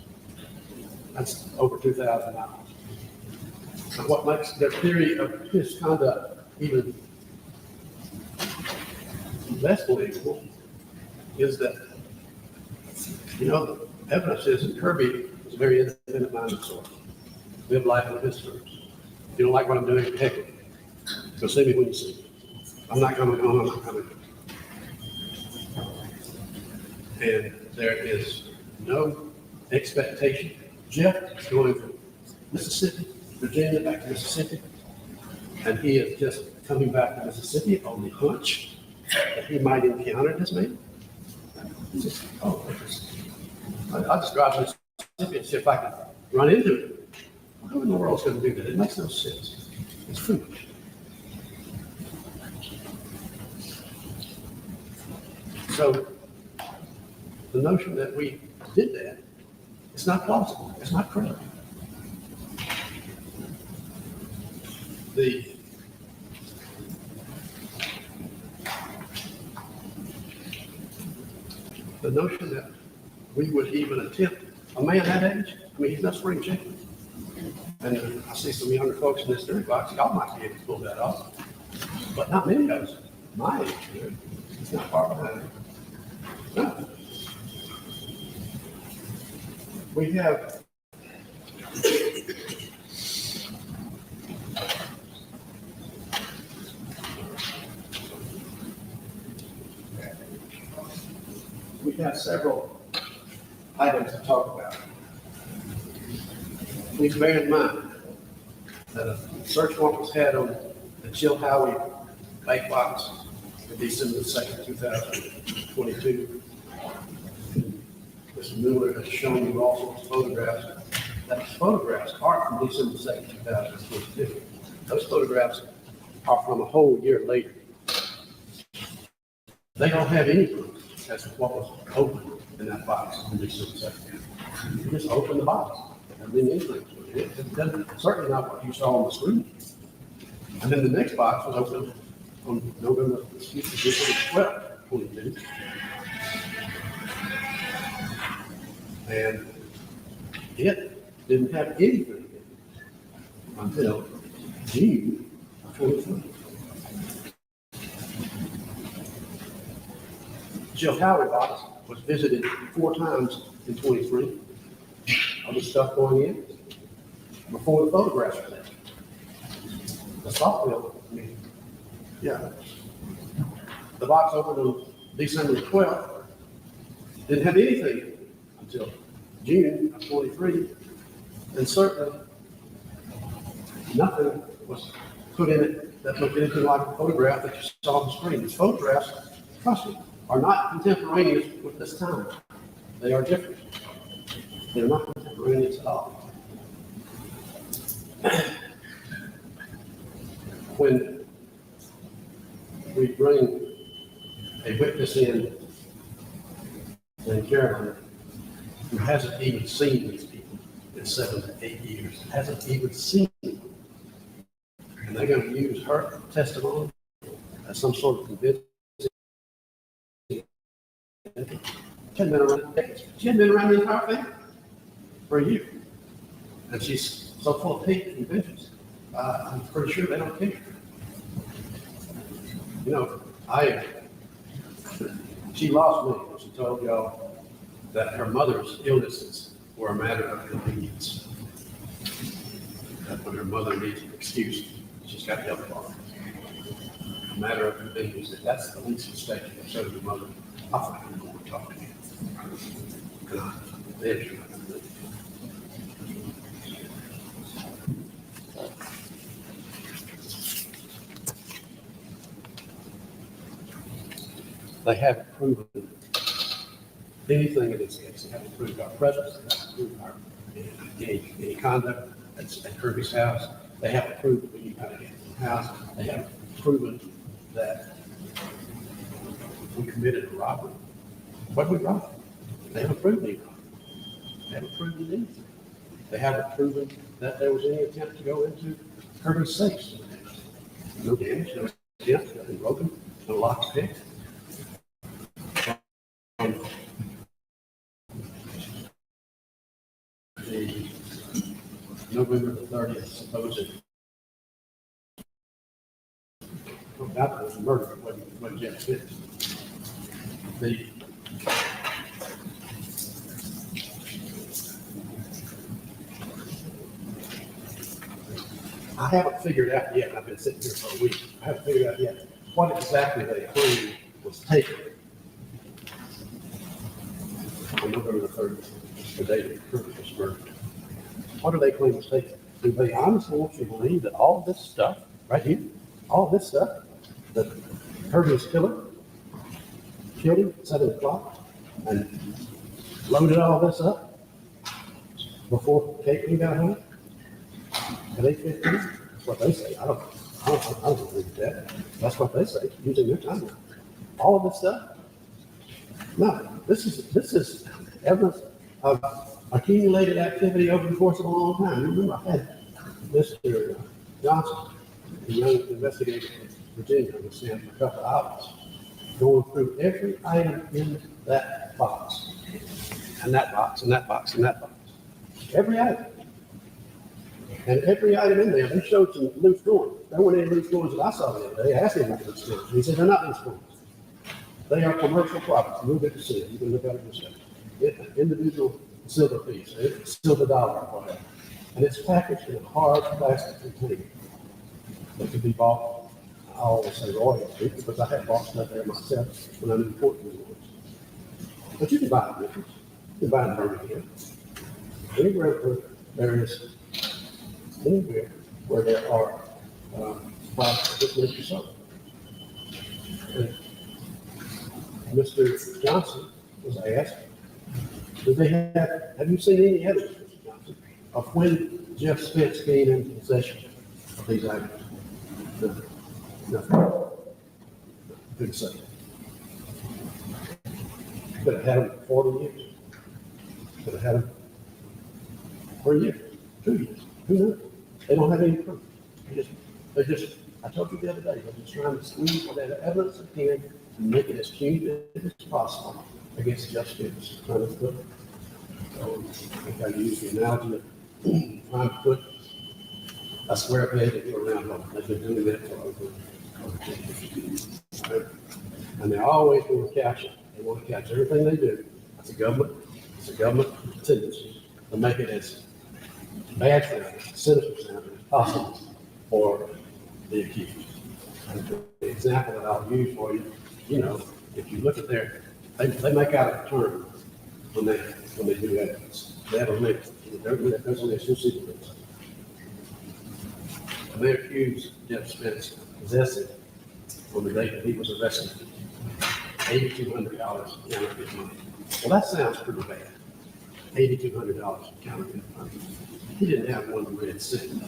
That's over 2,000 hours. And what makes their theory of his conduct even less believable is that, you know, the evidence is that Kirby is a very independent-minded sort. Live life on his terms. If you don't like what I'm doing, heck with me. So see me when you see me. I'm not coming home, I'm not coming home. And there is no expectation. Jeff is going from Mississippi, Virginia, back to Mississippi, and he is just coming back to Mississippi on the hunch that he might encounter this man. Just, I'll just drive to Mississippi and see if I can run into him. Who in the world is going to do that? It makes no sense. It's foolish. So the notion that we did that, it's not plausible. It's not credible. The notion that we would even attempt, a man that age, I mean, he's not spring chicken. And I see some younger folks in this dirt box, y'all might be able to pull that off. But not many of us, my age, it's not far behind. No. We have several items to talk about. Please bear in mind that a search warrant was had on the Jill Howie bank box on December 2nd, 2022. Mr. Miller has shown you also photographs. Those photographs are from December 2nd, 2022. Those photographs are from a whole year later. They don't have any proof as to what was open in that box on December 2nd. You just open the box. I mean, it doesn't, certainly not what you saw on the screen. And then the next box was opened on December 12th, 22. And it didn't have anything until June of 23. Jill Howard box was visited 4 times in 23. All the stuff going in before the photographs were taken. The software, I mean, yeah. The box opened on December 12th. Didn't have anything until June of 23. And certainly nothing was put in it that looked anything like a photograph that you saw on the screen. These photographs, trust me, are not contemporaneous with this time. They are different. They're not contemporaneous at all. When we bring a witness in Carolyn who hasn't even seen these people, in 7 to 8 years, hasn't even seen it. And they're going to use her testimony as some sort of convincing. She hadn't been around decades. She hadn't been around the entire family for a year. And she's so full of hate and vengeance. I'm pretty sure they don't care. You know, she lost me when she told y'all that her mother's illnesses were a matter of convenience. That when her mother needs an excuse, she's got help for her. A matter of convenience. If that's the least mistake you can show your mother, I'll find her more to talk to you. And there's your mother. They haven't proven anything in this case. They haven't proved our presence. They haven't proved our any conduct at Kirby's house. They haven't proved that we got to get in the house. They haven't proven that we committed a robbery. What we robbed? They haven't proven any robbery. They haven't proven anything. They haven't proven that there was any attempt to go into Kirby's safes. No damage, no dent, nothing broken, no lock picked. The November the 30th supposed that was a murder, wasn't Jeff Spence. I haven't figured out yet, I've been sitting here for a week, I haven't figured out yet what exactly they claim was taken on November the 30th, the day that Kirby was murdered. What do they claim was taken? Do they honestly want you to believe that all this stuff, right here, all this stuff, that Kirby's killer killed him at 7 o'clock and loaded all this up before Caitlin got home at 8:15? That's what they say. I don't believe that. That's what they say, using their time. All of this stuff? No, this is evidence of accumulated activity over the course of a long time. Remember, I had Mr. Johnson, the young investigator from Virginia, who was sent for a couple of hours, going through every item in that box, and that box, and that box, and that box. Every item. And every item in there, they showed some loose drawers. There weren't any loose drawers that I saw the other day. I asked him about loose drawers. He said, they're not loose drawers. They are commercial products. You'll get to see it. You can look at it yourself. Individual silver piece, silver dollar, or whatever. And it's packaged in a hard plastic container that can be bought. I always say royalty because I have bought stuff there myself when I'm importing it. But you can buy it different. You can buy it in Birmingham. Anywhere where there is, anywhere where there are products that make you sold. And Mr. Johnson was asked, have you seen any evidence, Mr. Johnson, of when Jeff Spence came into possession of these items? Nothing. Couldn't say. Could have had them for 40 years. Could have had them for a year, 2 years. Who knows? They don't have any proof. They just, I told you the other day, they're just trying to squeeze whatever evidence they can and make it as punitive as possible against Jeff Spence. Trying to put, I think I use the analogy of trying to put a square peg into a round hole. They've been doing that for over 10 years. And they're always going to catch it. They want to catch everything they do. It's a government tendency to make it as bad for them, sinister sounding as possible for the accused. And the example that I'll use for you, you know, if you look at they make out a term when they do evidence. They have a limit. There's only a few secrets. And they accused Jeff Spence of possessing, on the day that he was arrested, $8,200 counterfeit money. Well, that sounds pretty bad. $8,200 counterfeit money. He didn't have one red cent.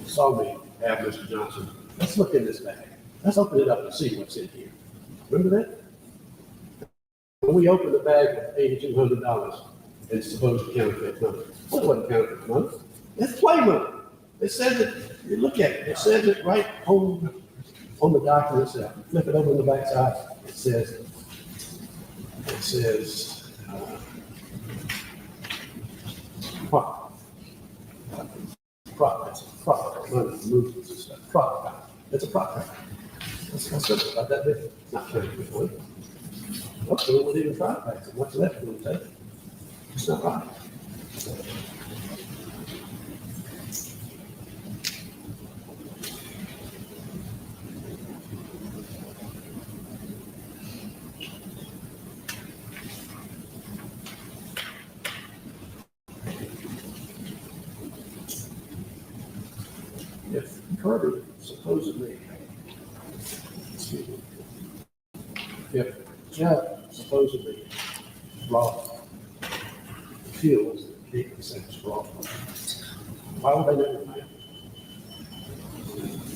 He saw me have Mr. Johnson. Let's look in this bag. Let's open it up and see what's in here. Remember that? When we opened the bag with $8,200, and supposed counterfeit money. Well, it wasn't counterfeit money. That's play money. It says it, you look at it, it says it right on the document itself. Flip it over on the back side. It says, prop. Prop, that's a prop, money, movements and stuff. Prop. It's a prop. That's simple about that bit. It's not counterfeit money. Okay, we'll even try to pass it. What's left, we'll take it. It's not right. If Kirby supposedly, excuse me, if Jeff supposedly brought fuels that Caitlin Spence brought, why would they never find it?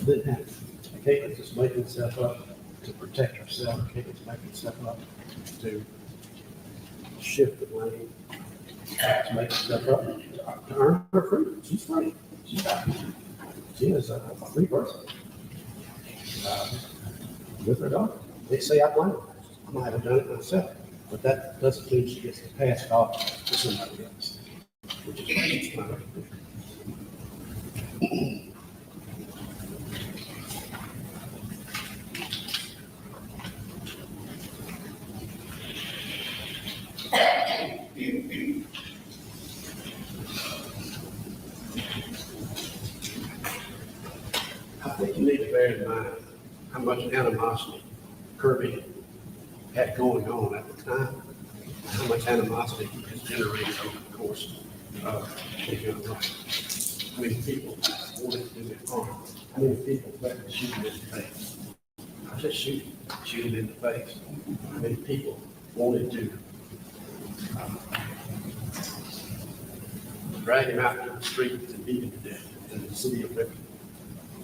Didn't happen. Caitlin's just making stuff up to protect herself. Caitlin's making stuff up to shift the blame. She's making stuff up to earn her freedom. She's free. She's happy. She is a free person with her daughter. They say I blame her. I might have done it myself, but that doesn't mean she gets to pass it off to somebody else, which is why it's not her. I think you need to bear in mind how much animosity Kirby had going on at the time, how much animosity he has generated over the course of his young life. How many people wanted to do him harm? How many people threatened to shoot him in the face? Not just shoot him in the face. How many people wanted to drag him out to the streets and beat him to death in the city of Liberty,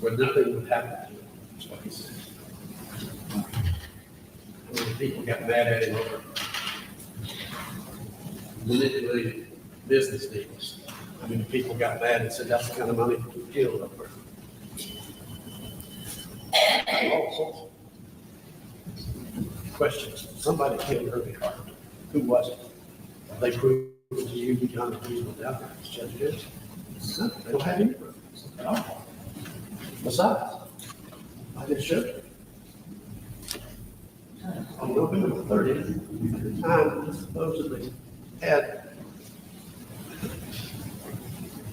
where nothing would happen to him, is what he said. How many people got mad at him over manipulated business deals? How many people got mad and said that's the kind of money to kill over? All sorts of questions. Somebody killed Kirby Carpenter. Who was it? Have they proved to you beyond a reasonable doubt? Judge Gibbs? No, they don't have any proof at all. Besides, I just showed you. On November the 30th, at the time he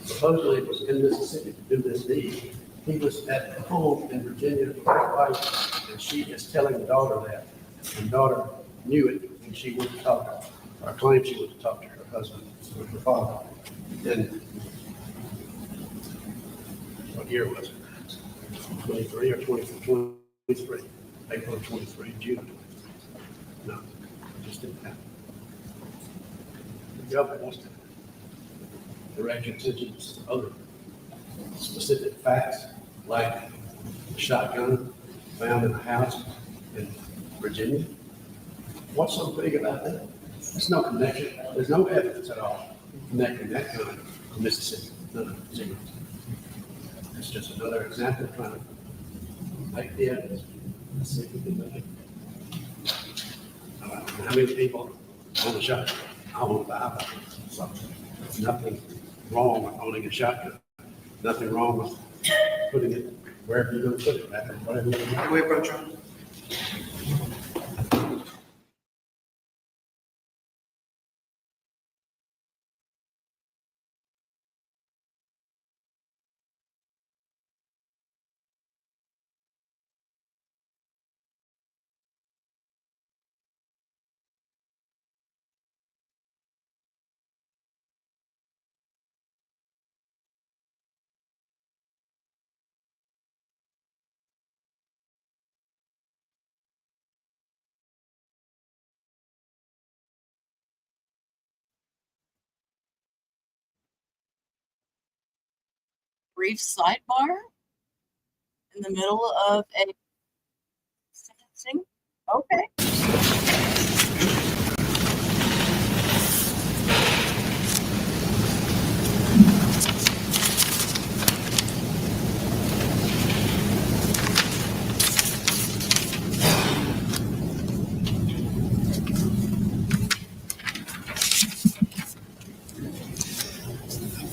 supposedly was in Mississippi to do this deed. He was at home in Virginia with his wife, and she is telling the daughter that. And the daughter knew it, and she went to talk to her, or claimed she went to talk to her husband, or her father. And what year was it? 23 or 24? 23. April of 23, June of 23. No, it just didn't happen. The government wants to direct your attention to other specific facts, like the shotgun found in a house in Virginia. What's so big about that? There's no connection. There's no evidence at all connecting that gun to Mississippi. None, zero. It's just another example of trying to make the evidence. Let's see if we can make it. How many people own a shotgun? I own 5. So there's nothing wrong with owning a shotgun. Nothing wrong with putting it wherever you're going to put it, back or whatever. How do we approach it? Brief sidebar in the middle of a sentencing. Okay.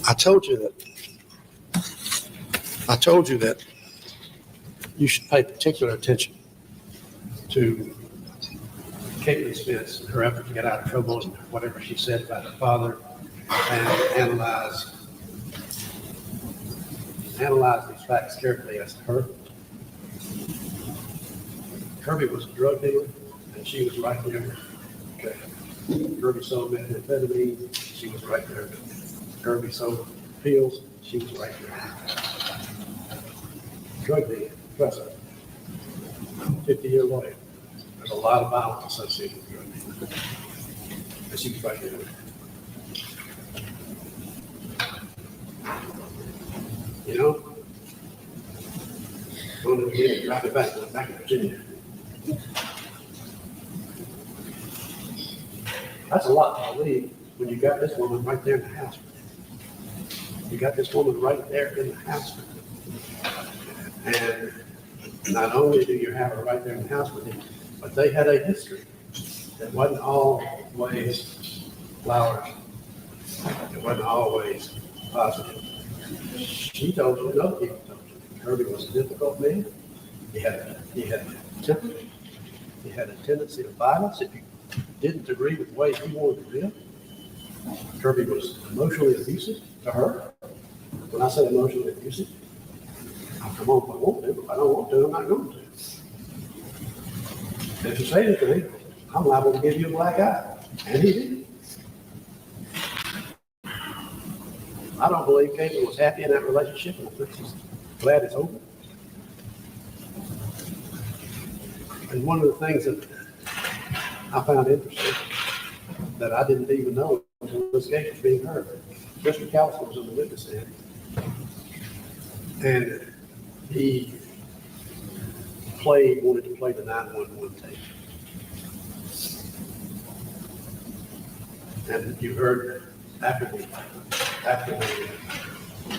I told you that you should pay particular attention to Caitlin Spence and her effort to get out of trouble and whatever she said about her father, and analyze these facts carefully as to her. Kirby was a drug dealer, and she was right there. Okay. Kirby sold methamphetamine, she was right there. Kirby sold pills, she was right there. Drug dealer, trust me. 50-year lawyer. There's a lot of violence associated with drug dealing. And she was right there. You know, going to Virginia, drive it back in Virginia. That's a lot to believe when you got this woman right there in the house. You got this woman right there in the house. And not only do you have her right there in the house with you, but they had a history that wasn't always flowers. It wasn't always positive. She told you, and other people told you, Kirby was a difficult man. He had temper. He had a tendency to violence if you didn't agree with the way he wanted to live. Kirby was emotionally abusive to her. When I say emotionally abusive, I'll come on if I want to. If I don't want to, I'm not going to. And if you say anything, I'm liable to give you a black eye. And he did. I don't believe Caitlin was happy in that relationship, and I think she's glad it's over. And one of the things that I found interesting that I didn't even know until this case was being heard. Mr. McAllister was on the witness stand, and he wanted to play the 911 tape. And you heard after the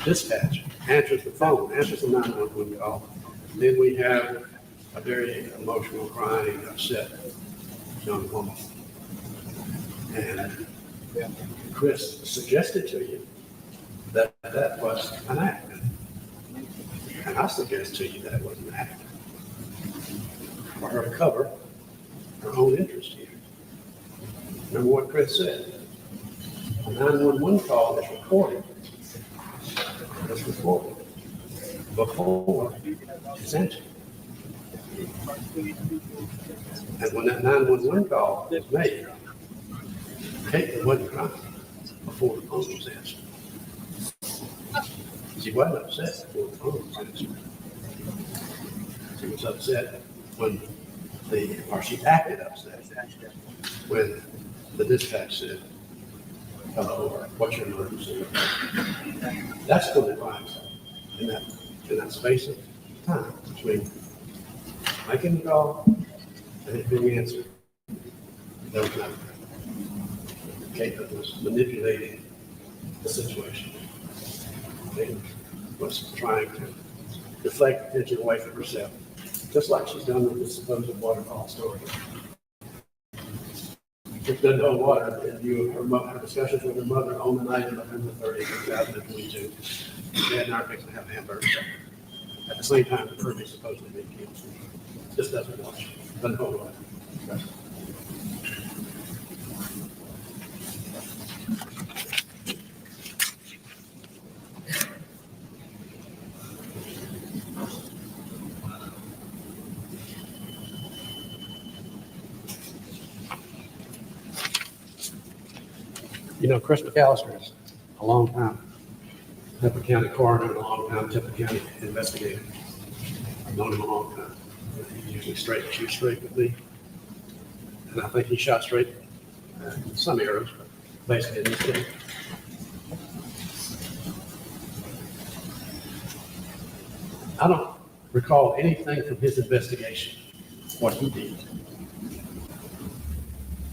dispatch answers the phone, answers the 911 call. And then we have a very emotional, crying, upset young woman. And Chris suggested to you that that was an act. And I suggest to you that it was an act for her to cover her own interest here. Remember what Chris said? A 911 call is recorded. It's recorded before it's answered. And when that 911 call was made, Caitlin wasn't crying before the phone was answered. She wasn't upset before the phone was answered. She was upset when she acted upset when the dispatch said, hello, what's your emergency? That's when it rhymes in that space of time between making the call and it being answered. There was nothing. Caitlin was manipulating the situation. Caitlin was trying to deflect attention away from herself, just like she's done with the supposed waterfall story. It doesn't hold water in view of her discussions with her mother on the night of November 30th, 2022. Dad and I are fixing to have a hamburger supper. At the same time, the Kirby is supposedly being killed. Just doesn't watch. Doesn't hold water. You know, Chris McAllister is a long time Tippah County coroner and a long time Tippah County investigator. I've known him a long time. He usually shoots straight with me. And I think he shot straight some arrows, but basically in this case. I don't recall anything from his investigation, what he did,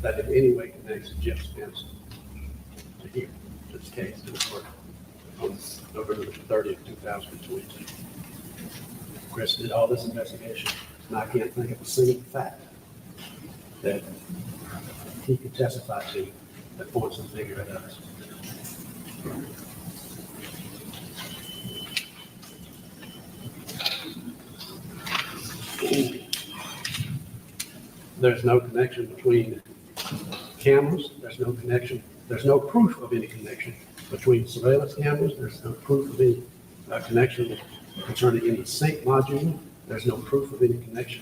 that in any way connects Jeff Spence to here, to this case, to this court, on November 30th, 2022. Chris did all this investigation, and I can't think of a single fact that he could testify to that points the finger at us. There's no connection between cameras. There's no connection. There's no proof of any connection between surveillance cameras. There's no proof of any connection concerning any sync module. There's no proof of any connection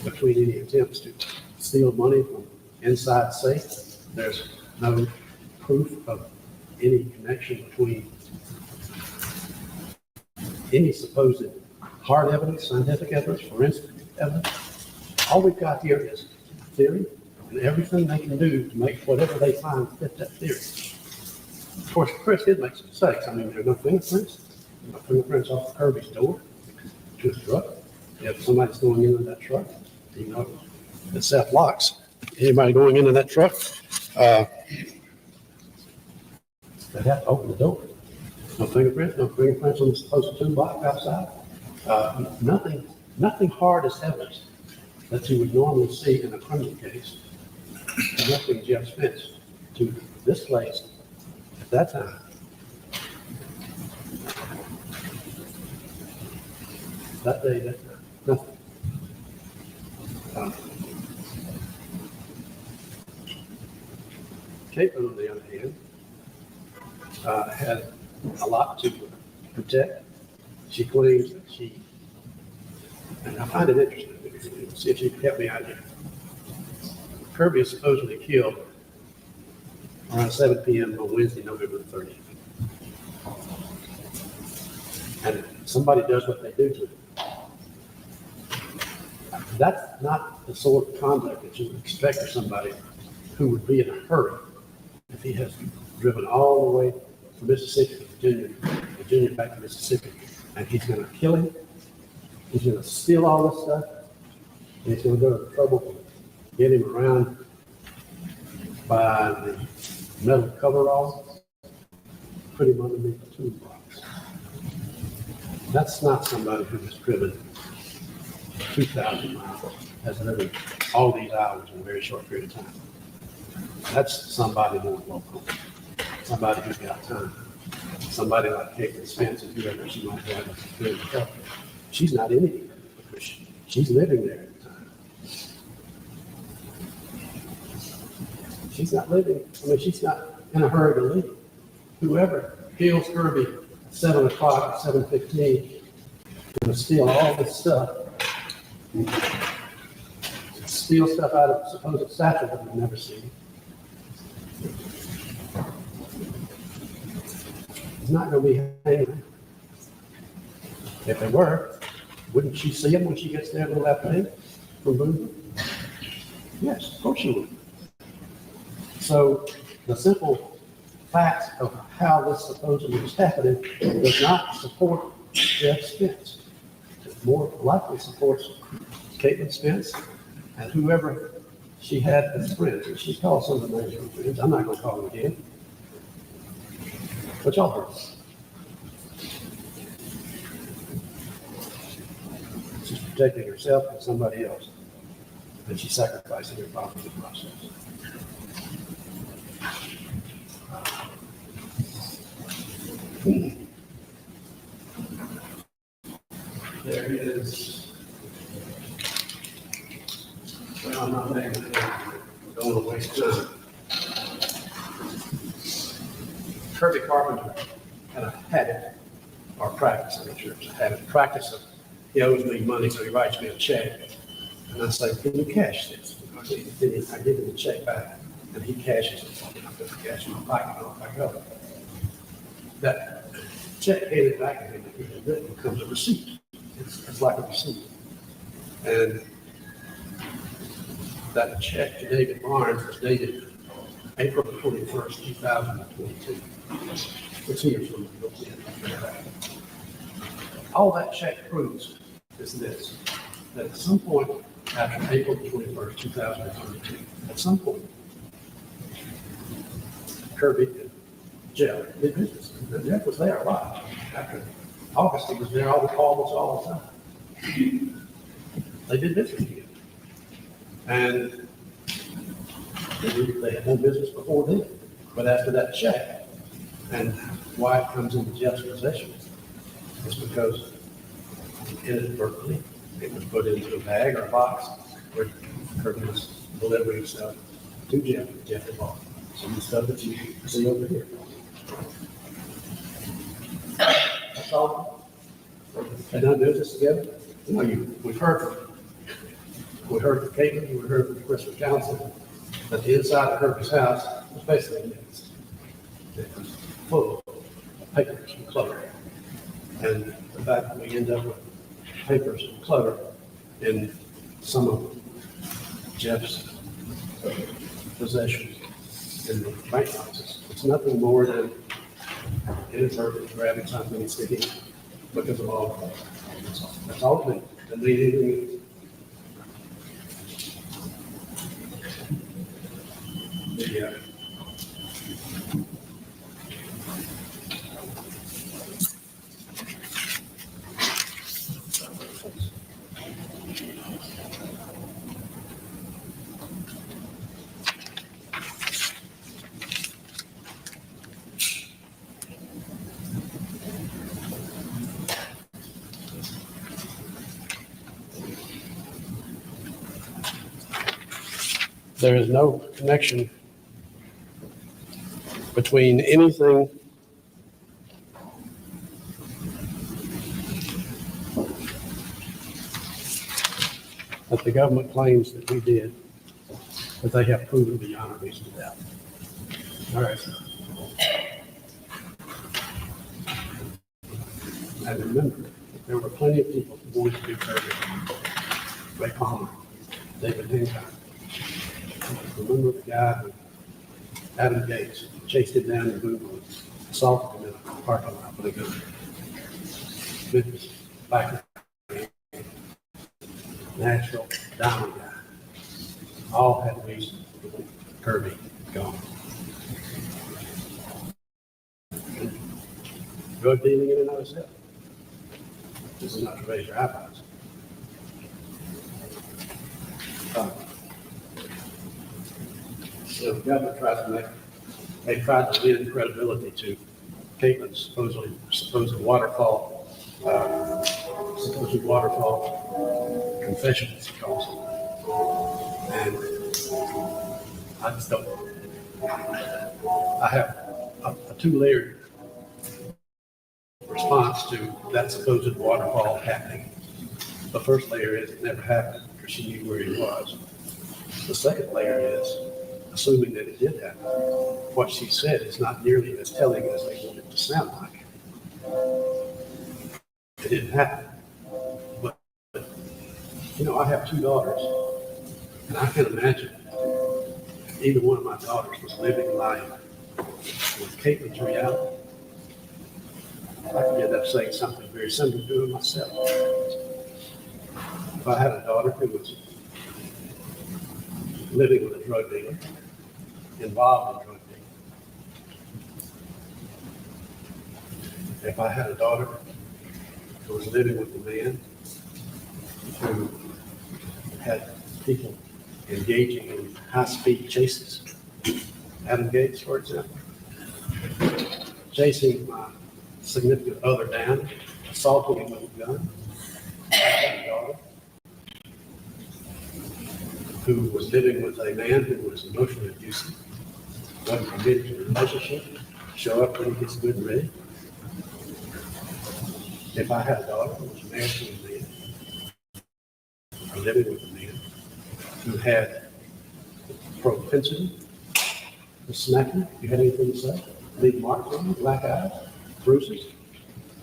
between any attempts to steal money from inside safe. There's no proof of any connection between any supposed hard evidence, scientific evidence, forensic evidence. All we've got here is theory and everything they can do to make whatever they find fit that theory. Of course, Chris did make some mistakes. I mean, there are no fingerprints. No fingerprints off Kirby's door to his truck. If somebody's going into that truck, you know, it self-locks. Anybody going into that truck, they have to open the door. No fingerprints on the supposed toolbox outside. Nothing hard as evidence that you would normally see in a criminal case. Nothing Jeff Spence to this place at that time. That day, that time, nothing. Caitlin, on the other hand, had a lot to protect. She claims that and I find it interesting, see if you can help me out here. Kirby is supposedly killed around 7 p.m. on Wednesday, November the 30th. And somebody does what they do to him. That's not the sort of conduct that you would expect of somebody who would be in a hurry if he has driven all the way from Mississippi to Virginia back to Mississippi, and he's going to kill him. He's going to steal all this stuff, and he's going to go to the trouble to get him around by the metal coverall, put him underneath the toolbox. That's not somebody who has driven 2,000 miles, has driven all these hours in a very short period of time. That's somebody more local, somebody who's got time, somebody like Caitlin Spence and whoever she might have to help. She's not in it because she's living there at the time. She's not living, she's not in a hurry to leave. Whoever kills Kirby at 7 o'clock, 7:15, to steal all this stuff, steal stuff out of supposed satchel that we've never seen. He's not going to be hanging. If they were, wouldn't she see him when she gets there a little afternoon from Boone? Yes, of course she would. So the simple facts of how this supposedly is happening does not support Jeff Spence. It more likely supports Caitlin Spence and whoever she had as friends. And she called some of the names of her friends. I'm not going to call them again. But y'all heard. She's protecting herself and somebody else. And she's sacrificing her father in the process. There is. Well, I'm not naming it. Don't want to waste time. Kirby Carpenter had a habit or practice, I'm not sure it's a habit, practice of he owes me money, so he writes me a check. And I say, can you cash this? I give him the check back, and he cashes it. I put the cash in my pocket, and off I go. That check handed back to him, it becomes a receipt. It's like a receipt. And that check to David Barnes was dated April 21st, 2022. It's here from the book. All that check proves is this, that at some point after April 21st, 2022, at some point, Kirby and Jeff did business. And Jeff was there a lot. After August, he was there almost all the time. They did business together. And they had done business before then. But after that check, and why it comes into Jeff's possession, is because inadvertently It was put into a bag or a box where Kirby was delivering stuff to Jeff. Jeff had bought some of the stuff that you see over here. That's all. And I do this together. You know, we've heard from Caitlin, we heard from the Christmas Council that the inside of Kirby's house was basically mixed. It was full of papers and clutter. And the fact that we end up with papers and clutter in some of Jeff's possessions in the bank boxes, it's nothing more than inadvertent grabbing something and sticking it because of all of that. That's all it means. And there is no connection between anything that the government claims that we did that they have proven beyond a reasonable doubt. All right. And remember, there were plenty of people who wanted to do Kirby. Ray Palmer, David Hancock. Remember the guy who, Adam Gates, chased him down in Google and assaulted him in a parking lot with a gun. Memphis, back Nashville, Diamond guy. All had reason to want Kirby gone. And drug dealing in and of itself. This is not to raise your eyebrows. So the government they tried to lend credibility to Caitlin's supposed waterfall confession, as he calls it. And I just don't, I have a two-layered response to that supposed waterfall happening. The first layer is it never happened because she knew where he was. The second layer is assuming that it did happen. What she said is not nearly as telling as they want it to sound like. It didn't happen. But you know, I have two daughters, and I can imagine if either one of my daughters was living life with Caitlin's reality. I could end up saying something very similar to it myself. If I had a daughter who was living with a drug dealer, involved in drug dealing. If I had a daughter who was living with a man who had people engaging in high-speed chases, Adam Gates, for example, chasing my significant other down, assaulting him with a gun, I had a daughter who was living with a man who was emotionally abusive, wasn't committed to the relationship, show up when he gets good and ready. If I had a daughter who was married to a man, or living with a man who had propensity to smack you, you had anything to say, leave marks on you, black eyes, bruises.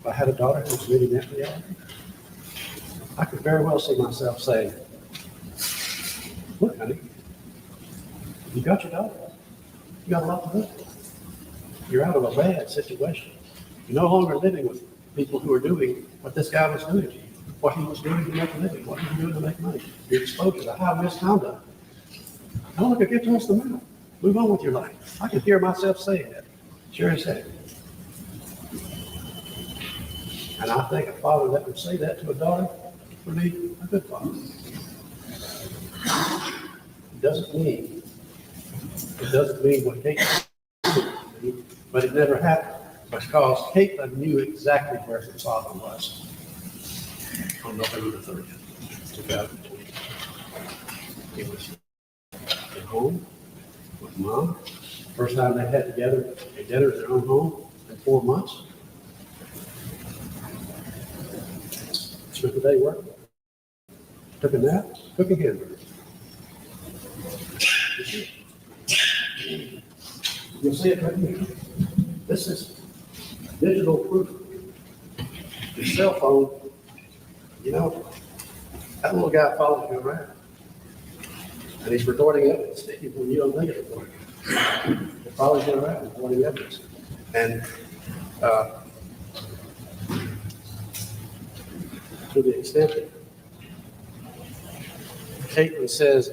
If I had a daughter who was living that reality, I could very well see myself saying, look, honey, you got your daughter. You got a lot to do. You're out of a bad situation. You're no longer living with people who are doing what this guy was doing to you, what he was doing to make a living, what he was doing to make money. You're exposed to high misconduct. Don't look at get to us the mouth. Move on with your life. I can hear myself saying that. Sure as heck. And I think a father that would say that to a daughter would be a good father. It doesn't mean what Caitlin did, but it never happened because Caitlin knew exactly where her father was on November the 30th. 2020. He was at home with mom. First time they had together a dinner at their own home in 4 months. Spent the day working. Took a nap, cooked a hamburger. You'll see it right here. This is digital proof. Your cell phone, you know, that little guy follows you around. And he's recording evidence when you don't think it's recording. It follows you around recording evidence. And to the extent that Caitlin says,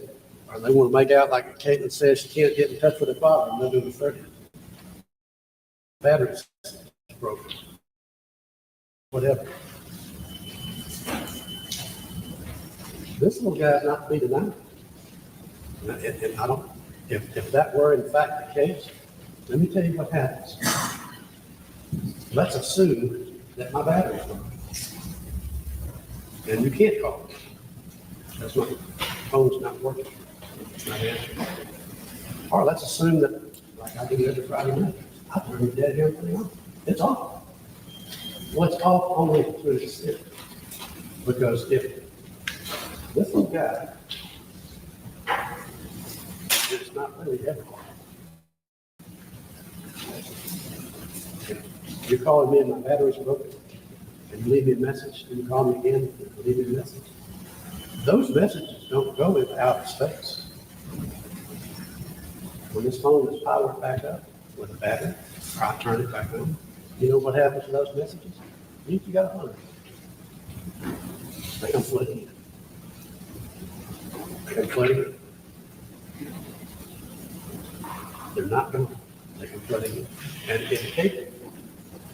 or they want to make out like Caitlin says she can't get in touch with her father on November 30th. Battery's broken. Whatever. This little guy's not to be denied. And I don't, if that were in fact the case, let me tell you what happens. Let's assume that my battery's broken. And you can't call me. That's my phone's not working. It's not answering. Or let's assume that, like I do every Friday night, I turn the dead hammer on. It's off. Well, it's off only through the stick. Because if this little guy is not really ever, you're calling me and my battery's broken, and you leave me a message, and you call me again and leave me a message. Those messages don't go into outer space. When this phone is powered back up with a battery, or I turn it back on, you know what happens to those messages? You got 100. They come flooding in. They come flooding in. They're not going. They come flooding in. And if you take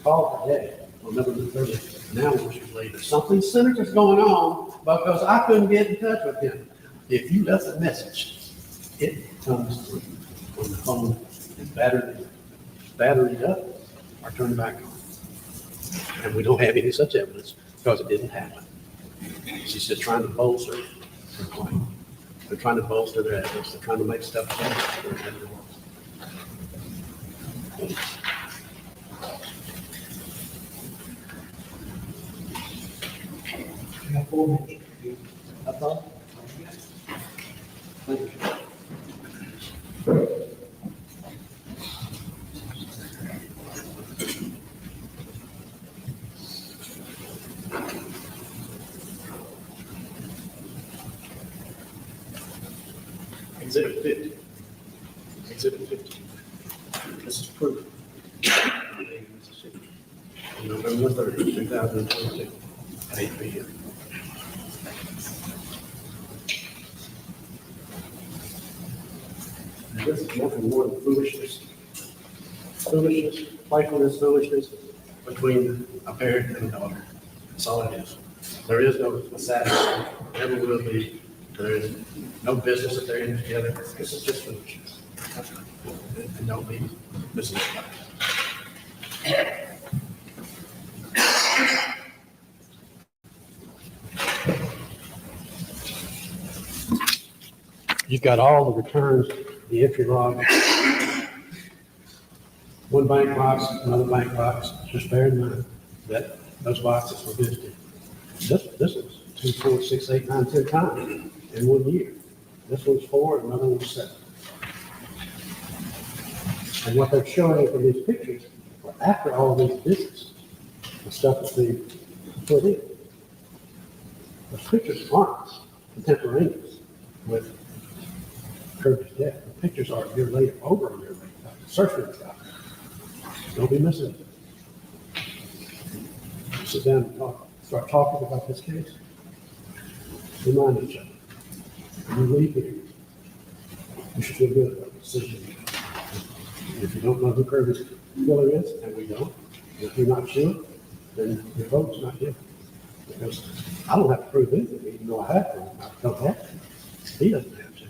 call today on November 30th, now we should believe that something sinister is going on because I couldn't get in touch with him. If you left a message, it comes through when the phone is battered up or turned back on. And we don't have any such evidence because it didn't happen. She's just trying to bolster her claim. They're trying to bolster their evidence. They're trying to make stuff better. That's all? Thank you. Exhibit 50. Exhibit 50. This is proof. November 30, 2022, at 8 p.m. This is nothing more than foolishness. Foolishness, playfulness, foolishness between a parent and a daughter. That's all it is. There is no sadness, never will be. There is no business that they're in together. This is just foolishness. And don't be misunderstood. You've got all the returns, the entry log, one bank box, another bank box. Just bear in mind that those boxes were visited. This is 2, 4, 6, 8, 9, 10 times in 1 year. This one's 4, and another one's 7. And what they're showing from these pictures are after all of these visits, the stuff that's being put in. The pictures aren't contemporaneous with Kirby's death. The pictures are a year later, over a year later. Search for the guy. Don't be missing it. Sit down and talk. Start talking about this case. Remind each other. When you leave here, you should feel good about the decision. And if you don't know who Kirby's killer is, and we don't, and if you're not sure, then your vote's not given. Because I don't have to prove anything, even though I have to. I don't have to. He doesn't have to.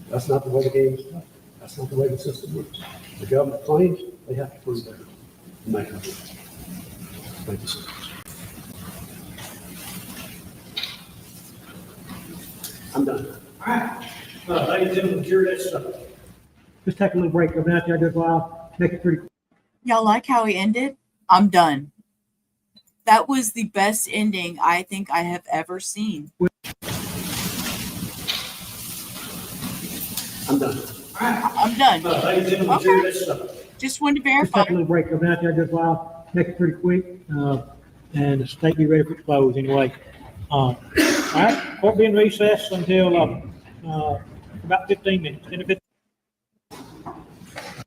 That's not the way the game is played. That's not the way the system works. The government claims they have to prove that. Make it. Thank you so much. I'm done. All right. Ladies and gentlemen, jury, let's just take a little break. I've been out there a good while. Make it pretty. Y'all like how he ended? I'm done. That was the best ending I think I have ever seen. I'm done. I'm done. Ladies and gentlemen, Okay. jury, let's Just wanted to just verify. take a little break. I've been out there a good while. Make it pretty quick. And the state be ready for its close anyway. All right. Court being recessed until about 15 minutes.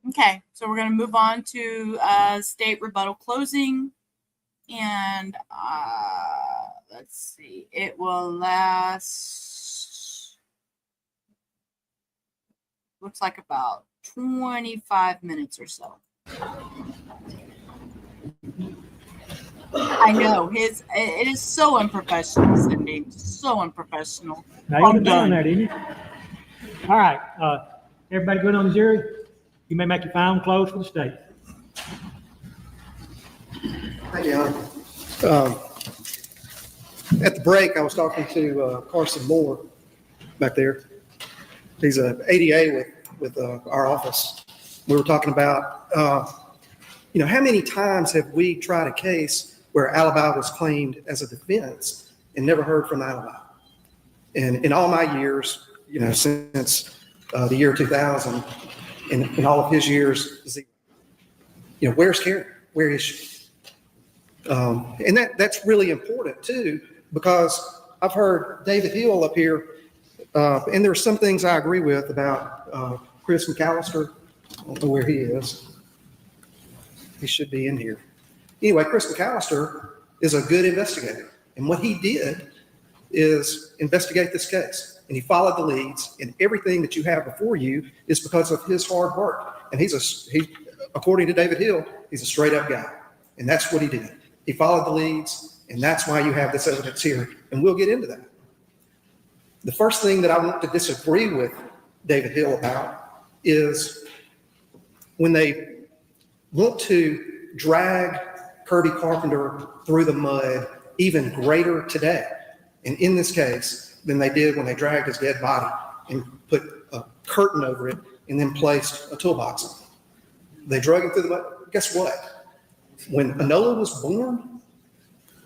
Okay, so we're going to move on to state rebuttal closing. And let's see, it will last, looks like about 25 minutes or so. I know, it is so unprofessional, Cindy, so unprofessional. Now you I'm been doing done. that, didn't you? All right. Everybody good on the jury? You may make your final close for the state. Thank you, Honor. At the break, I was talking to Carson Moore back there. He's a ADA with our office. We were talking about, how many times have we tried a case where alibi was claimed as a defense and never heard from alibi? And in all my years, since the year 2000, in all of his years, where's Karen? Where is she? And that's really important too, because I've heard David Hill up here, and there's some things I agree with about Chris McAllister. I don't know where he is. He should be in here. Anyway, Chris McAllister is a good investigator, and what he did is investigate this case, and he followed the leads, and everything that you have before you is because of his hard work. And he, according to David Hill, he's a straight up guy, and that's what he did. He followed the leads, and that's why you have this evidence here, and we'll get into that. The first thing that I want to disagree with David Hill about is when they want to drag Kirby Carpenter through the mud even greater today, and in this case, than they did when they dragged his dead body and put a curtain over it and then placed a toolbox on it. They drug him through the mud. Guess what? When Enola was born,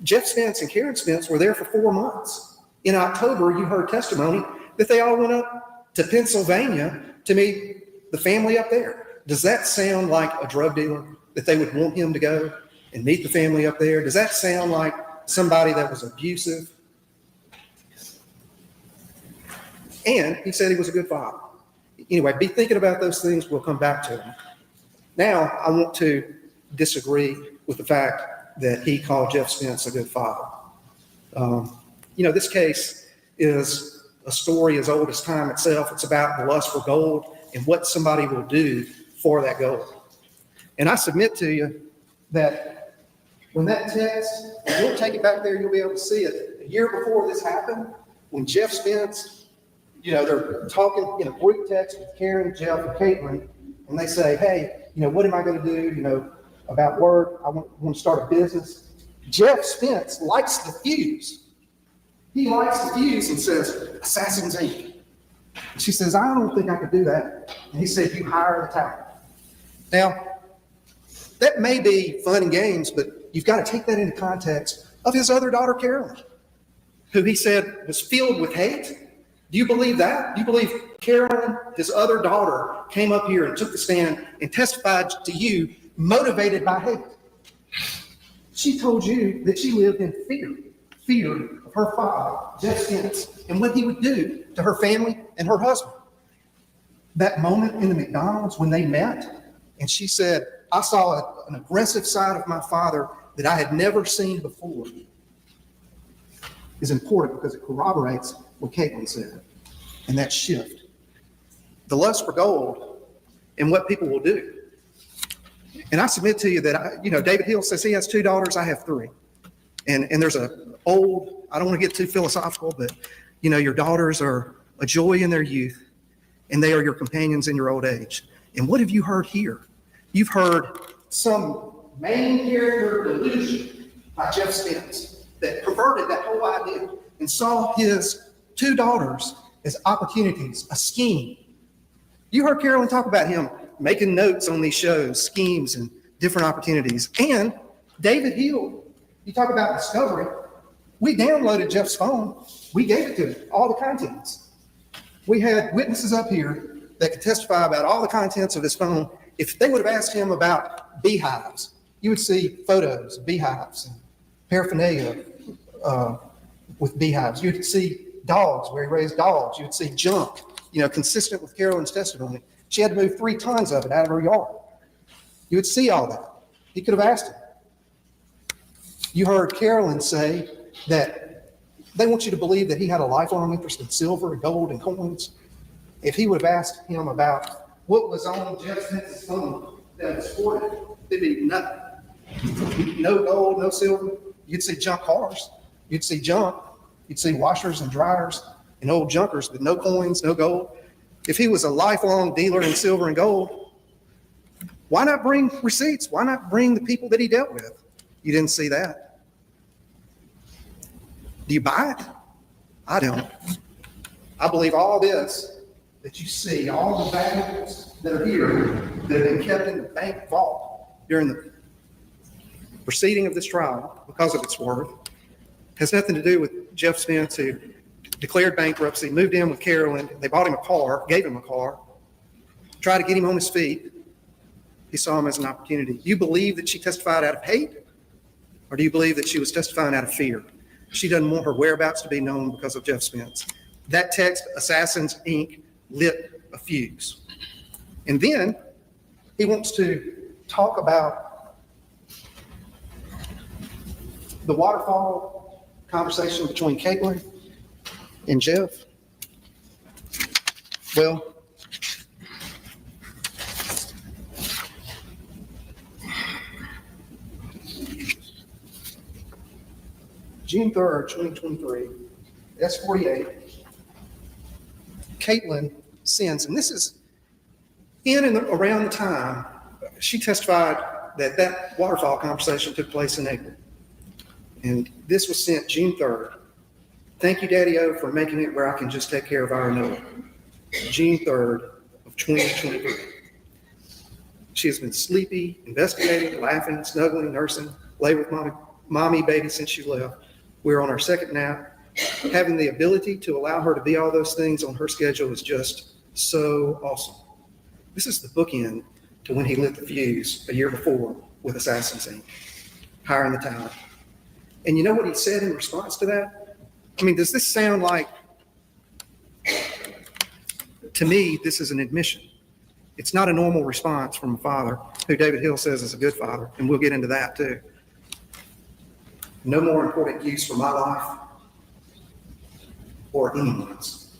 Jeff Spence and Karen Spence were there for 4 months. In October, you heard testimony that they all went up to Pennsylvania to meet the family up there. Does that sound like a drug dealer, that they would want him to go and meet the family up there? Does that sound like somebody that was abusive? And he said he was a good father. Anyway, be thinking about those things. We'll come back to them. Now, I want to disagree with the fact that he called Jeff Spence a good father. This case is a story as old as time itself. It's about the lust for gold and what somebody will do for that gold. And I submit to you that when that text, you'll take it back there, you'll be able to see it. A year before this happened, when Jeff Spence, they're talking in a group text with Karen, Jeff, and Caitlin, and they say, hey, what am I going to do, about work? I want to start a business. Jeff Spence lights the fuse. He lights the fuse and says, Assassin's Inc. She says, I don't think I could do that. And he said, you hire the talent. Now, that may be fun and games, but you've got to take that into context of his other daughter, Carolyn, who he said was filled with hate. Do you believe that? Do you believe Carolyn, his other daughter, came up here and took the stand and testified to you motivated by hate? She told you that she lived in fear of her father, Jeff Spence, and what he would do to her family and her husband. That moment in the McDonald's when they met, and she said, I saw an aggressive side of my father that I had never seen before, is important because it corroborates what Caitlin said, and that shift. The lust for gold and what people will do. And I submit to you that, David Hill says he has 2 daughters, I have 3. And there's I don't want to get too philosophical, but, your daughters are a joy in their youth, and they are your companions in your old age. And what have you heard here? You've heard some main character delusion by Jeff Spence that perverted that whole idea and saw his 2 daughters as opportunities, a scheme. You heard Carolyn talk about him making notes on these shows, schemes, and different opportunities. And David Hill, you talk about discovery. We downloaded Jeff's phone. We gave it to him, all the contents. We had witnesses up here that could testify about all the contents of his phone. If they would have asked him about beehives, you would see photos of beehives and paraphernalia with beehives. You'd see dogs where he raised dogs. You would see junk, consistent with Carolyn's testimony. She had to move 3 tons of it out of her yard. You would see all that. He could have asked him. You heard Carolyn say that they want you to believe that he had a lifelong interest in silver and gold and coins. If he would have asked him about what was on Jeff Spence's phone that was hoarded, there'd be nothing. No gold, no silver. You'd see junk cars. You'd see junk. You'd see washers and dryers and old junkers with no coins, no gold. If he was a lifelong dealer in silver and gold, why not bring receipts? Why not bring the people that he dealt with? You didn't see that. Do you buy it? I don't. I believe all this that you see, all the valuables that are here, that have been kept in the bank vault during the proceeding of this trial because of its worth, has nothing to do with Jeff Spence, who declared bankruptcy, moved in with Carolyn. They bought him a car, gave him a car, tried to get him on his feet. He saw him as an opportunity. Do you believe that she testified out of hate? Or do you believe that she was testifying out of fear? She doesn't want her whereabouts to be known because of Jeff Spence. That text, Assassins, Inc., lit a fuse. And then he wants to talk about the waterfall conversation between Caitlin and Jeff. Well, June 3rd, 2023, S48, Caitlin sends, and this is in and around the time she testified that waterfall conversation took place in April. And this was sent June 3rd. Thank you, Daddy-O, for making it where I can just take care of our Noah. June 3rd of 2023. She has been sleepy, investigating, laughing, snuggling, nursing, lay with mommy, baby since she left. We're on our second nap. Having the ability to allow her to be all those things on her schedule is just so awesome. This is the bookend to when he lit the fuse a year before with Assassins, Inc., hiring the talent. And you know what he said in response to that? I mean, does this sound like, to me, this is an admission. It's not a normal response from a father who David Hill says is a good father, and we'll get into that too. No more important use for my life or anyone's.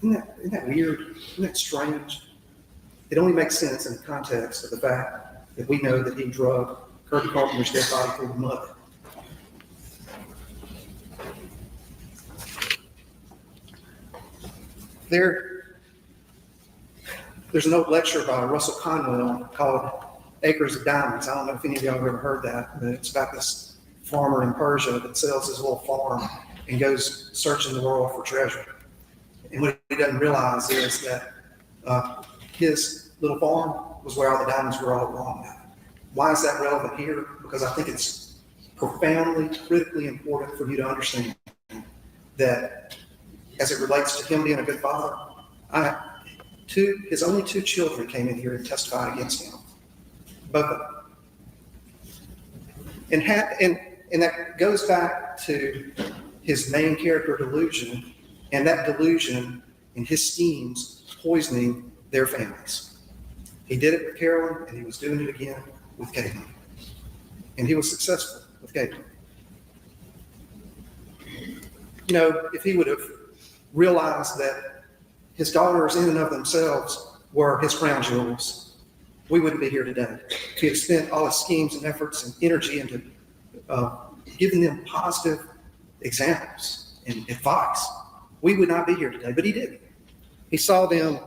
Isn't that weird? Isn't that strange? It only makes sense in the context of the fact that we know that he drug Kirby Carpenter's dead body through the mud. There's an old lecture by Russell Conwell called Acres of Diamonds. I don't know if any of y'all have ever heard that, but it's about this farmer in Persia that sells his little farm and goes searching the world for treasure. And what he doesn't realize is that his little farm was where all the diamonds were all along. Why is that relevant here? Because I think it's profoundly, critically important for you to understand that as it relates to him being a good father, his only 2 children came in here and testified against him. Both of them. And that goes back to his main character delusion, and that delusion and his schemes poisoning their families. He did it with Carolyn, and he was doing it again with Caitlin. And he was successful with Caitlin. You know, if he would have realized that his daughters in and of themselves were his crown jewels, we wouldn't be here today. If he had spent all his schemes and efforts and energy into giving them positive examples and advice, we would not be here today, but he didn't. He saw them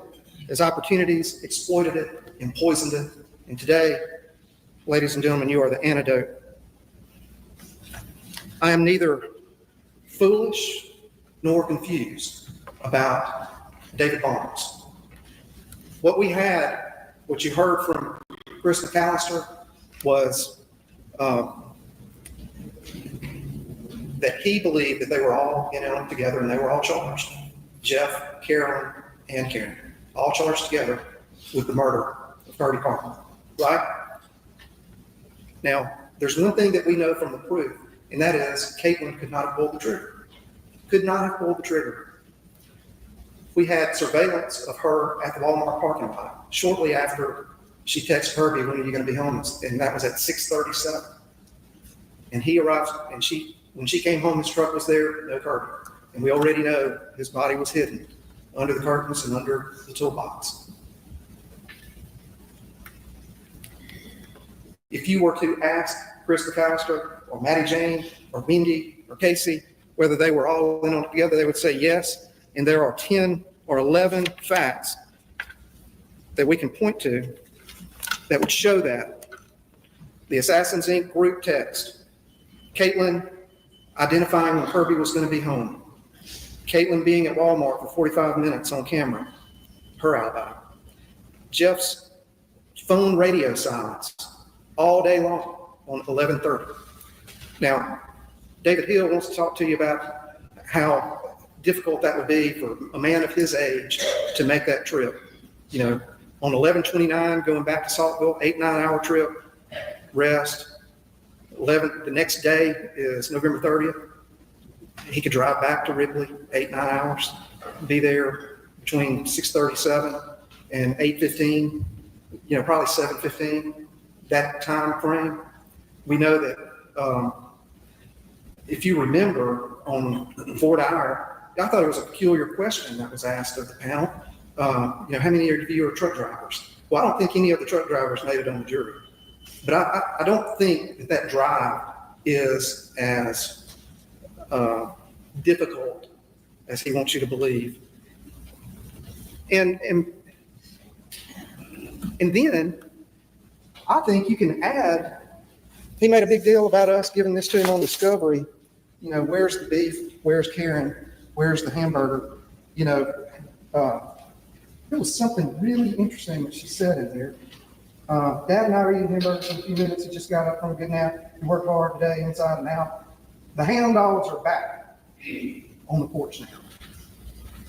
as opportunities, exploited it, and poisoned it. And today, ladies and gentlemen, you are the antidote. I am neither foolish nor confused. about David Barnes. What we had, what you heard from Chris McAllister was that he believed that they were all in on it together and they were all charged. Jeff, Carolyn, and Karen, all charged together with the murder of Kirby Carpenter, right? Now, there's one thing that we know from the proof, and that is Caitlin could not have pulled the trigger. Could not have pulled the trigger. We had surveillance of her at the Walmart parking lot shortly after she texted Kirby, "When are you going to be home?" And that was at 6:37. And he arrived, and when she came home, his truck was there, no Kirby. And we already know his body was hidden under the curtains and under the toolbox. If you were to ask Chris McAllister or Maddie Jane or Mindy or Casey whether they were all in on it together, they would say yes. And there are 10 or 11 facts that we can point to that would show that. The Assassins Inc. group text, Caitlin identifying when Kirby was going to be home, Caitlin being at Walmart for 45 minutes on camera, her alibi, Jeff's phone radio silence all day long on 11:30. Now, David Hill wants to talk to you about how difficult that would be for a man of his age to make that trip. You know, on 11/29, going back to Saltville, 8-9 hour trip, rest. The next day is November 30th. He could drive back to Ripley, 8-9 hours, be there between 6:37 and 8:15, you know, probably 7:15, that time frame. We know that if you remember on Fort Ire, I thought it was a peculiar question that was asked of the panel. You know, how many of you are truck drivers? Well, I don't think any of the truck drivers made it on the jury. But I don't think that drive is as difficult as he wants you to believe. And then I think you can add, he made a big deal about us giving this to him on Discovery. You know, where's the beef? Where's Karen? Where's the hamburger? You know, there was something really interesting that she said in there. Dad and I are eating hamburgers in a few minutes. He just got up from a good nap. He worked hard today, inside and out. The hound dogs are back on the porch now.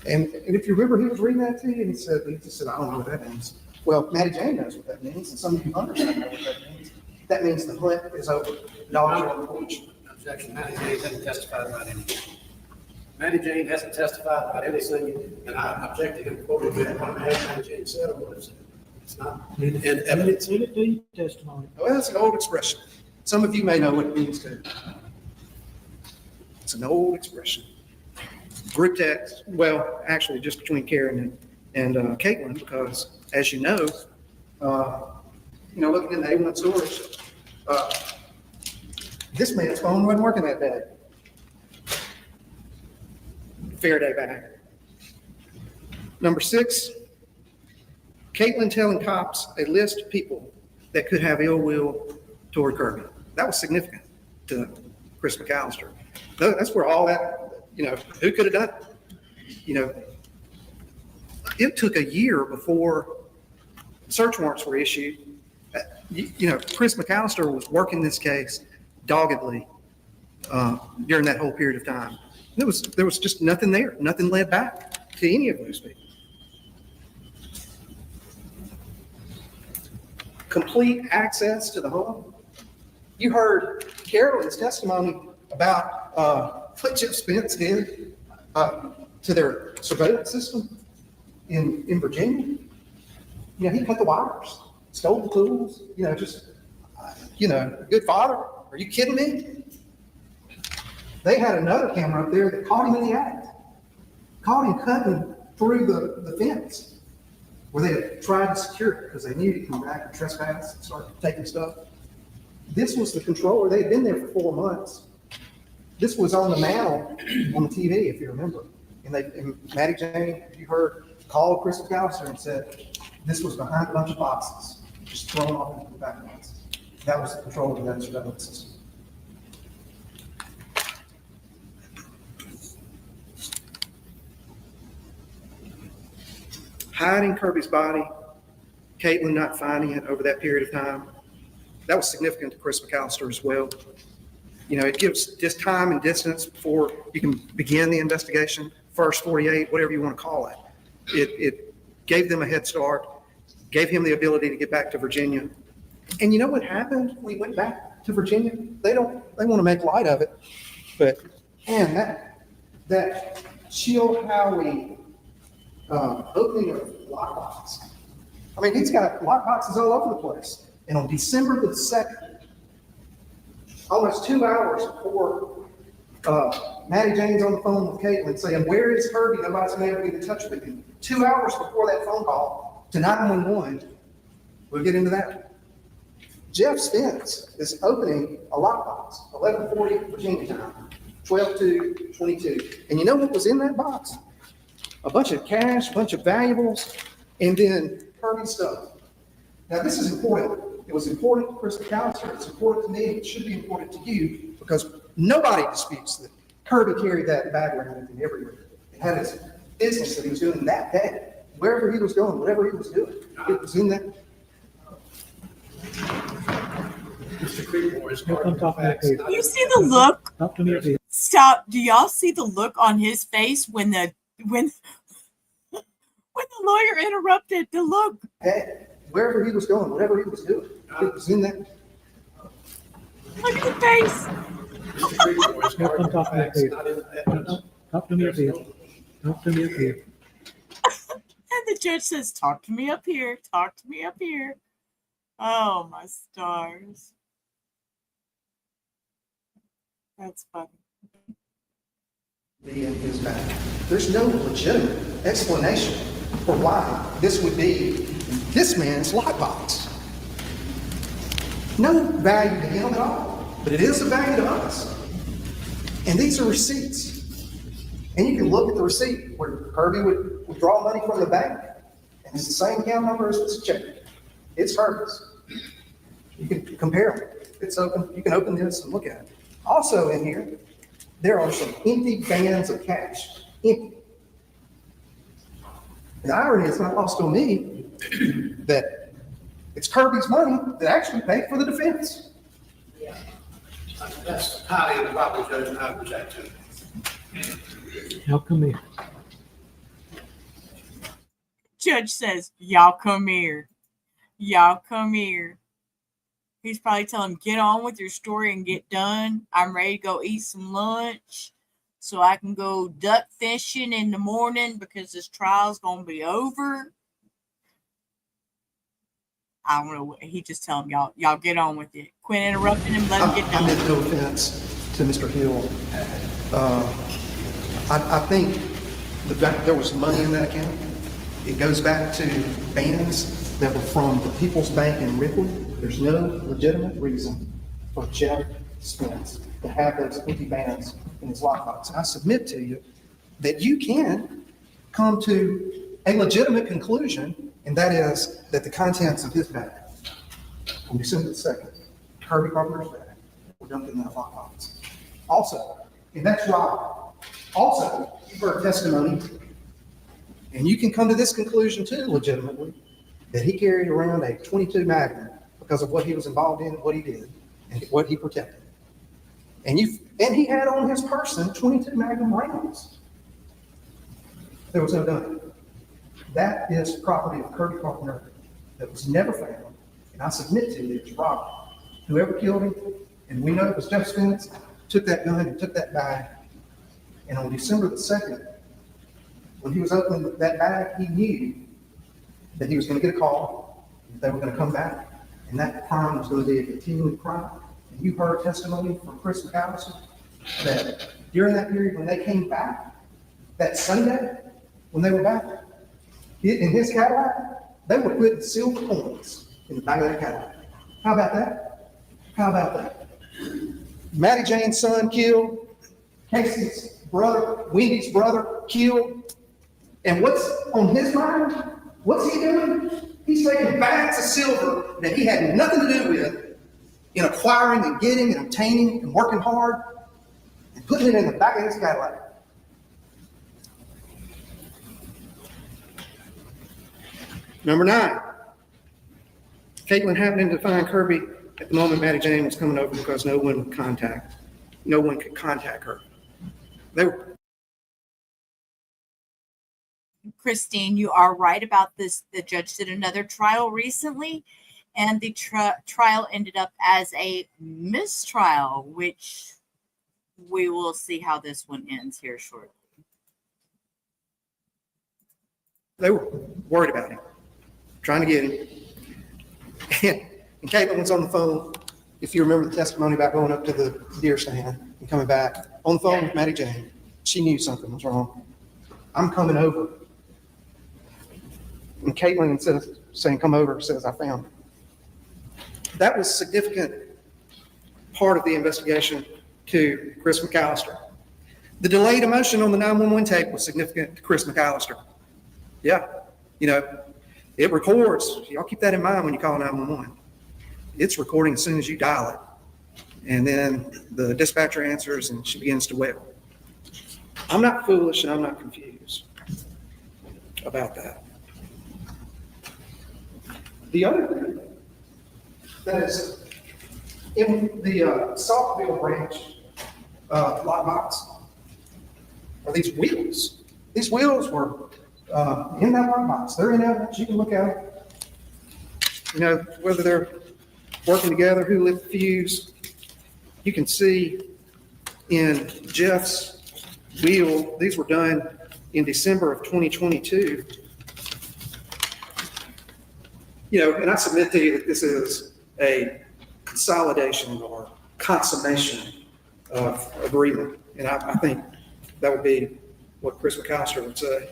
And if you remember, he was reading that to you, and he just said, I don't know what that means. Well, Maddie Jane knows what that means, and some of you understand know what that means. That means the hunt is over. Dogs are on the porch. Objection, Maddie Jane hasn't testified about anything. Maddie Jane hasn't testified about anything, and I object to him quoting what Maddie Jane said or what it said. It's not in evidence. Testimony. Well, it's an old expression. Some of you may know what it means too. It's an old expression. Group text, well, actually just between Karen and Caitlin, because as you know, looking in the A1 storage, this man's phone wasn't working that day. Faraday bag. Number 6, Caitlin telling cops a list of people that could have ill will toward Kirby. That was significant to Chris McAllister. That's where all that, who could have done it? It took a year before search warrants were issued. Chris McAllister was working this case doggedly during that whole period of time. There was just nothing there. Nothing led back to any of those people. Complete access to the home. You heard Carolyn's testimony about what Chip Spence did to their surveillance system in Virginia. He cut the wires, stole the tools, good father. Are you kidding me? They had another camera up there that caught him in the act, caught him cutting through the fence where they had tried to secure it because they knew he'd come back and trespass and start taking stuff. This was the controller. They had been there for 4 months. This was on the mantle on the TV, if you remember. And Maddie Jane, you heard, called Chris McAllister and said, this was behind a bunch of boxes, just thrown off into the back of us. That was the controller of that surveillance system. hiding Kirby's body, Caitlin not finding it over that period of time, that was significant to Chris McAllister as well. You know, it gives just time and distance before you can begin the investigation, first 48, whatever you want to call it. It gave them a head start, gave him the ability to get back to Virginia. And you know what happened when he went back to Virginia? They want to make light of it, but man, that Sheila Howey opening of lockbox. I mean, he's got lockboxes all over the place. And on December the 2nd, almost 2 hours before Maddie Jane's on the phone with Caitlin saying, "Where is Kirby? Nobody's been able to get in touch with him." 2 hours before that phone call to 911, we'll get into that. Jeff Spence is opening a lockbox, 11:40 Virginia time, 12/2/22. And you know what was in that box? A bunch of cash, a bunch of valuables, and then Kirby stuff. Now, this is important. It was important to Chris McAllister. It's important to me. It should be important to you because nobody disputes that Kirby carried that bag around with him everywhere. It had his business that he was doing that day. Wherever he was going, whatever he was doing, it was in that. Mr. Creedmoor is He'll come talk to me up here. You see the look? Talk to me up here. Stop. Do y'all see the look on his face when the lawyer interrupted? The look. Hey, wherever he was going, whatever he was doing, it was in that. Look at the face. Mr. Creedmoor is He'll come talk to me up here. not in the evidence. Talk to me up here. Talk to me up here. And the judge says, "Talk to me up here. Talk to me up here." Oh, my stars. That's funny. Be in his bag. There's no legitimate explanation for why this would be this man's lockbox. No value to him at all, but it is a value to us. And these are receipts. And you can look at the receipt where Kirby would withdraw money from the bank, and it's the same account number as this check. It's Kirby's. You can compare them. It's open. You can open this and look at it. Also in here, there are some empty bands of cash. Empty. The irony is not lost on me that it's Kirby's money that actually paid for the defense. That's highly improper, Judge, and I object to it. Now come here. Judge says, "Y'all come here. Y'all come here." He's probably telling him, "Get on with your story and get done. I'm ready to go eat some lunch so I can go duck fishing in the morning because this trial's going to be over." I don't know. He just tell him, y'all get on with it. Quit interrupting him. Let him get I done. meant no offense to Mr. Hill. I think there was money in that account. It goes back to bands that were from the People's Bank in Ripley. There's no legitimate reason for Jeff Spence to have those empty bands in his lockbox. And I submit to you that you can come to a legitimate conclusion, and that is that the contents of his bag on December the 2nd, Kirby Carpenter's bag, were dumped in that lockbox. Also, and that's right. Also, you've heard testimony, and you can come to this conclusion too, legitimately, that he carried around a .22 Magnum because of what he was involved in, what he did, and what he protected. And he had on his person 22 Magnum rounds. There was no gun. That is property of Kirby Carpenter that was never found. And I submit to you, it's robbery. Whoever killed him, and we know it was Jeff Spence, took that gun and took that bag. And on December the 2nd, when he was opening that bag, he knew that he was going to get a call, that they were going to come back, and that crime was going to be a continuing crime. And you heard testimony from Chris McAllister that during that period when they came back, that Sunday, when they were back, in his Cadillac, they were putting silver coins in the back of that Cadillac. How about that? How about that? Maddie Jane's son killed, Casey's brother, Wendy's brother killed. And what's on his mind? What's he doing? He's taking bags of silver that he had nothing to do with in acquiring and getting and obtaining and working hard and putting it in the back of his Cadillac. Number 9, Caitlin happening to find Kirby at the moment Maddie Jane was coming over because no one could contact her. They were Christine, you are right about this. The judge did another trial recently, and the trial ended up as a mistrial, which we will see how this one ends here shortly. They were worried about him, trying to get him. And Caitlin was on the phone, if you remember the testimony about going up to the deer stand and coming back, on the phone with Maddie Jane. She knew something was wrong. I'm coming over. And Caitlin, instead of saying, come over, says, I found it. That was a significant part of the investigation to Chris McAllister. The delayed emotion on the 911 tape was significant to Chris McAllister. Yeah, it records. Y'all keep that in mind when you call 911. It's recording as soon as you dial it. And then the dispatcher answers and she begins to wail. I'm not foolish and I'm not confused about that. The other thing that is in the Saltville branch lockbox are these wheels. These wheels were in that lockbox. They're in evidence. You can look at it. Whether they're working together, who lit the fuse. You can see in Jeff's wheel, these were done in December of 2022. And I submit to you that this is a consolidation or consummation of agreement. And I think that would be what Chris McAllister would say.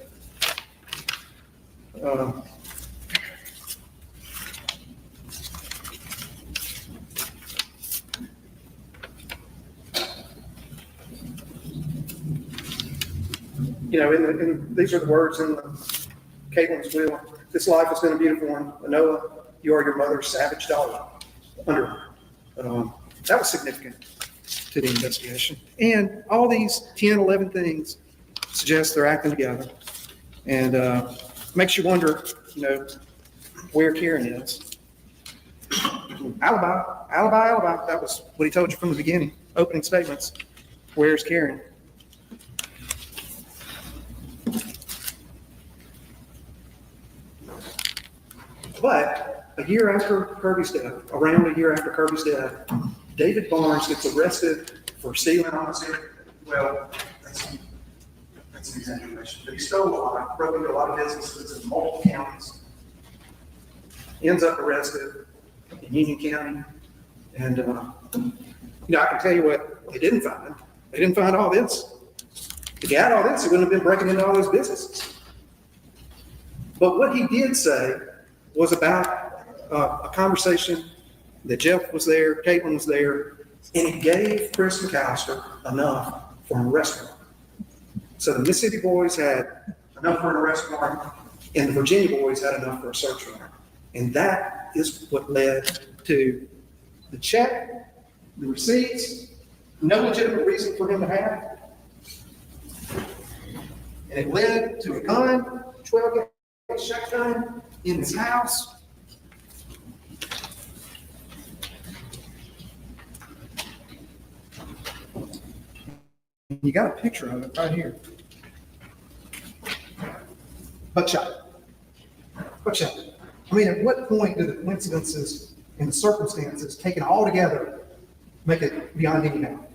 And these are the words in Caitlin's will. This life has been a beautiful one. Anoa, you are your mother's savage dog. That was significant to the investigation. And all these 10, 11 things suggest they're acting together. And makes you wonder, where Karen is. Alibi. That was what he told you from the beginning. Opening statements. Where's Karen? But around a year after Kirby's death, David Barnes gets arrested for stealing homicide. Well, that's an exaggeration. But he stole a lot, broke into a lot of businesses in multiple counties. Ends up arrested in Union County. And, I can tell you what they didn't find. They didn't find all this. If he had all this, he wouldn't have been breaking into all those businesses. But what he did say was about a conversation that Jeff was there, Caitlin was there, and it gave Chris McAllister enough for an arrest warrant. So the Mississippi boys had enough for an arrest warrant, and the Virginia boys had enough for a search warrant. And that is what led to the check, the receipts, no legitimate reason for him to have. And it led to a gun, 12-gauge shotgun in his house. You got a picture of it right here. Buckshot. I mean, at what point do the coincidences and the circumstances taken all together make it beyond any doubt?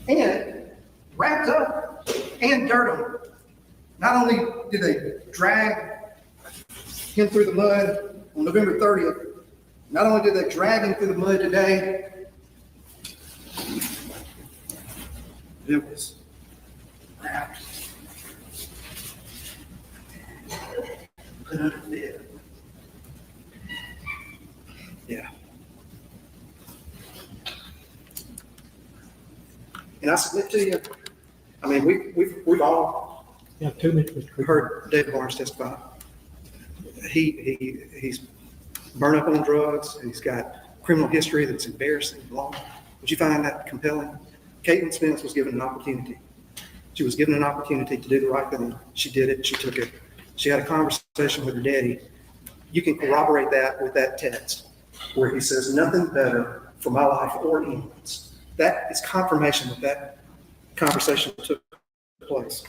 And wrapped up and dirt on it. Not only did they drag him through the mud on November 30th, not only did they drag him through the mud today, it was wrapped. Put under the bed. Yeah. And I submit to you, I mean, we've all Yeah, 2 minutes. heard David Barnes testify. He's burned up on drugs. He's got criminal history that's embarrassing long. Would you find that compelling? Caitlin Spence was given an opportunity. She was given an opportunity to do the right thing. She did it. She took it. she had a conversation with her daddy. You can corroborate that with that text where he says, nothing better for my life or anyone's. That is confirmation that that conversation took place.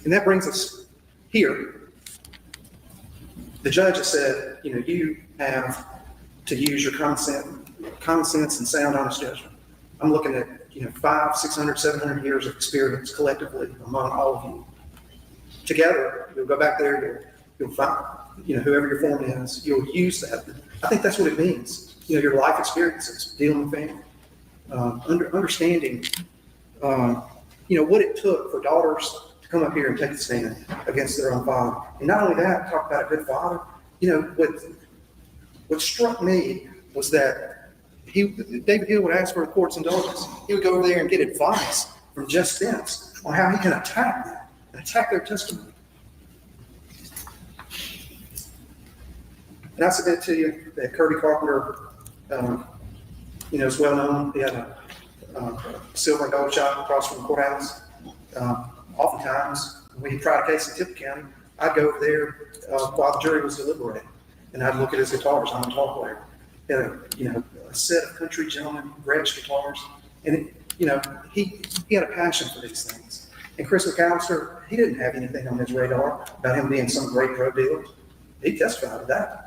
And that brings us here. The judge has said, you have to use your common sense and sound honest judgment. I'm looking at, 500, 600, 700 years of experience collectively among all of you. Together, you'll go back there, you'll find, whoever your foreman is, you'll use that. I think that's what it means. Your life experiences, dealing with family, understanding, what it took for daughters to come up here and take the stand against their own father. And not only that, talk about a good father. What struck me was that David Hill would ask for a court's indulgence. He would go over there and get advice from Jeff Spence on how he can attack them and attack their testimony. And I submit to you that Kirby Carpenter, is well known. He had a silver and gold shop across from the courthouse. Oftentimes, when he tried a case in Tippah County, I'd go over there while the jury was deliberating, and I'd look at his guitars. I'm a guitar player. He had a set of country gentlemen Gretsch guitars, and he had a passion for these things. And Chris McAllister, he didn't have anything on his radar about him being some great drug dealer. He testified to that.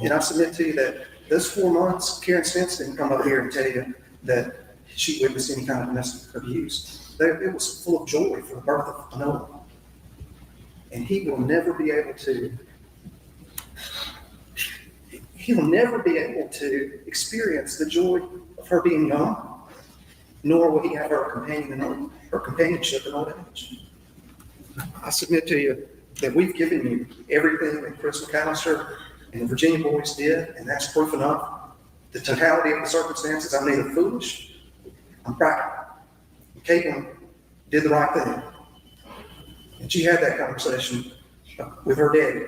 And I submit to you that those 4 months, Karen Spence didn't come up here and tell you that she witnessed any kind of domestic abuse. It was full of joy for the birth of Noah. And he will never be able to experience the joy of her being young, nor will he have her companionship in old age. I submit to you that we've given you everything that Chris McAllister and the Virginia boys did, and that's proof enough. The totality of the circumstances, I'm neither foolish, I'm practical. Caitlin did the right thing. And she had that conversation with her daddy,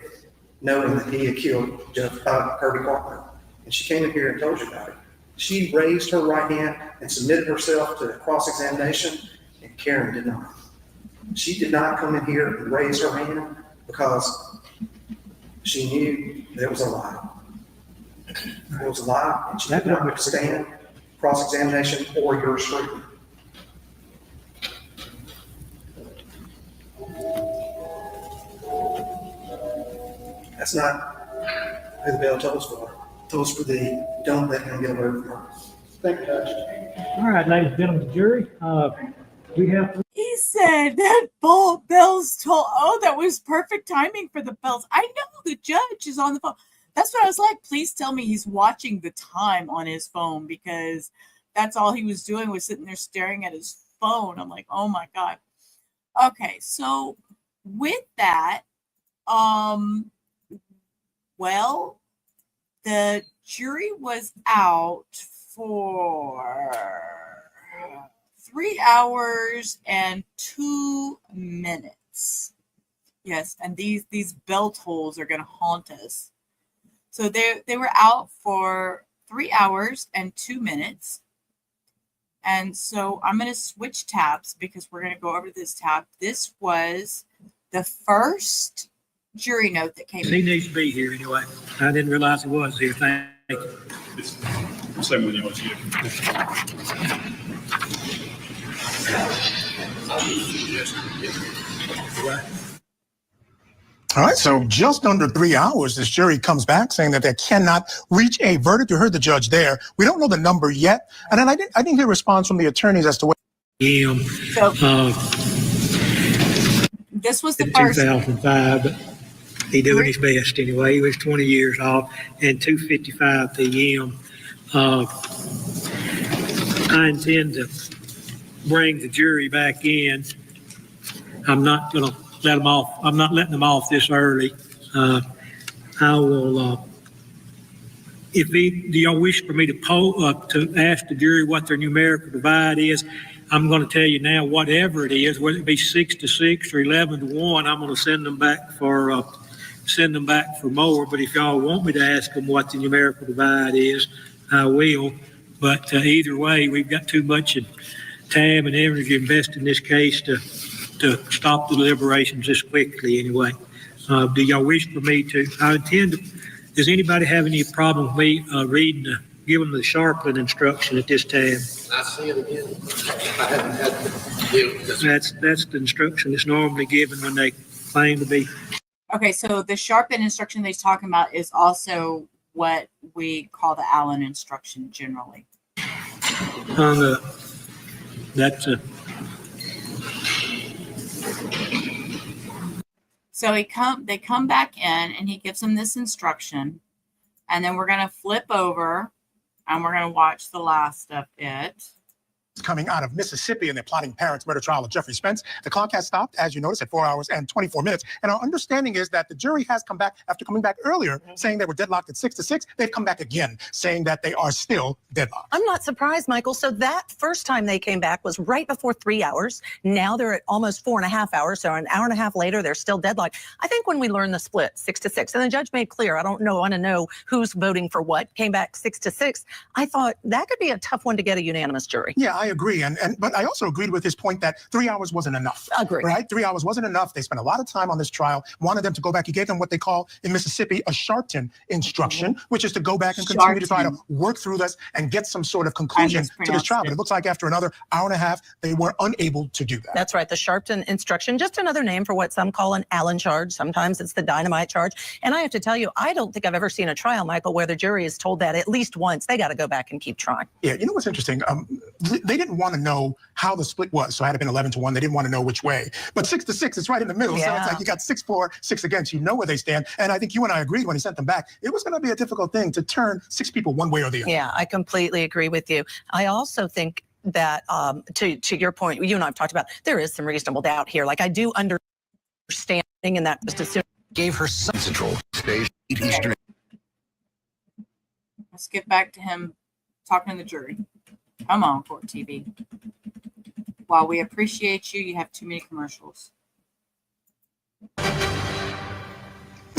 knowing that he had killed Kirby Carpenter. And she came in here and told you about it. She raised her right hand and submitted herself to cross-examination, and Karen did not. She did not come in here and raise her hand because she knew there was a lie. There was a lie, and she did not understand cross-examination or your scrutiny. That's not who the bell tolls for. It tolls for the don't let him get away with murder. Thank you, Judge. All right, ladies and gentlemen, the jury, we have. He said that bells toll. Oh, that was perfect timing for the bells. I know the judge is on the phone. That's what I was like. Please tell me he's watching the time on his phone, because that's all he was doing was sitting there staring at his phone. I'm like, oh my God. Okay, so with that, well, the jury was out for 3 hours and 2 minutes. Yes, and these bell tolls are going to haunt us. So they were out for 3 hours and 2 minutes. And so I'm going to switch tabs because we're going to go over this tab. This was the first jury note that came in. He needs to be here anyway. I didn't realize he was here. Thank you. It's the same one you want to see. All right, so just under 3 hours, this jury comes back saying that they cannot reach a verdict. You heard the judge there. We don't know the number yet. And then I didn't hear a response from the attorneys as to what. So this was the in first. 2005, but he doing his best anyway. He was 20 years off and 2:55 p.m. I intend to bring the jury back in. I'm not going to let them off. I'm not letting them off this early. I will. Do y'all wish for me to to ask the jury what their numerical divide is? I'm going to tell you now, whatever it is, whether it be 6-6 or 11-1, I'm going to send them back for more. But if y'all want me to ask them what the numerical divide is, I will. But either way, we've got too much time and energy invested in this case to stop the deliberations this quickly anyway. Do y'all wish for me to? I intend to. Does anybody have any problem with me giving the sharpening instruction at this time? I see it again. I haven't had to deal with this. That's the instruction that's normally given when they claim to be. Okay, so the sharpen instruction that he's talking about is also what we call the Allen instruction generally. That's a. So they come back in and he gives them this instruction, and then we're gonna flip over and we're gonna watch the last of it. Coming out of Mississippi in the plotting parents murder trial of Jeffrey Spence. The clock has stopped, as you notice, at 4 hours and 24 minutes. And our understanding is that the jury has come back after coming back earlier, saying they were deadlocked at 6-6. They've come back again, saying that they are still deadlocked. I'm not surprised, Michael. So that first time they came back was right before 3 hours. Now they're at almost 4.5 hours. So an hour and a half later, they're still deadlocked. I think when we learned the split 6-6, and the judge made clear, I don't want to know who's voting for what, came back 6-6. I thought that could be a tough one to get a unanimous jury. Yeah, I agree. But I also agreed with his point that 3 hours wasn't enough. Agree. Right? 3 hours wasn't enough. They spent a lot of time on this trial, wanted them to go back. He gave them what they call in Mississippi a sharpen instruction, which is to go back and continue to try to work through this and get some sort of conclusion to this trial. But it looks like after another hour and a half, they were unable to do that. That's right. The Sharpton instruction, just another name for what some call an Allen charge. Sometimes it's the dynamite charge. And I have to tell you, I don't think I've ever seen a trial, Michael, where the jury is told that at least once. They got to go back and keep trying. Yeah, you know what's interesting? They didn't want to know how the split was. So had it been 11-1, they didn't want to know which way. But 6-6, it's right in the middle. Yeah. So it's like you got 6-4, 6 against. You know where they stand. And I think you and I agreed when he sent them back, it was going to be a difficult thing to turn 6 people one way or the other. Yeah, I completely agree with you. I also think that to your point, you and I have talked about, there is some reasonable doubt here. Like I do understand in that just assume Gave her some Central Station Eastern. Let's get back to him talking to the jury. Come on, Court TV. While we appreciate you, you have too many commercials. All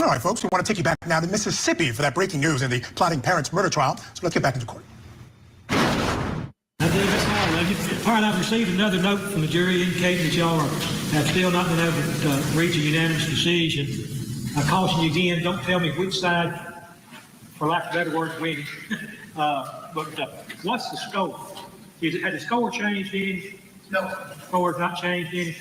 right, folks, we want to take you back now to Mississippi for that breaking news in the plotting parents murder trial. So let's get back into court. All right, I've received another note from the jury indicating that y'all have still not been able to reach a unanimous decision. I caution you again, don't tell me which side, for lack of better words, winning. What's the score? Has the score changed any? No. The score has not changed any?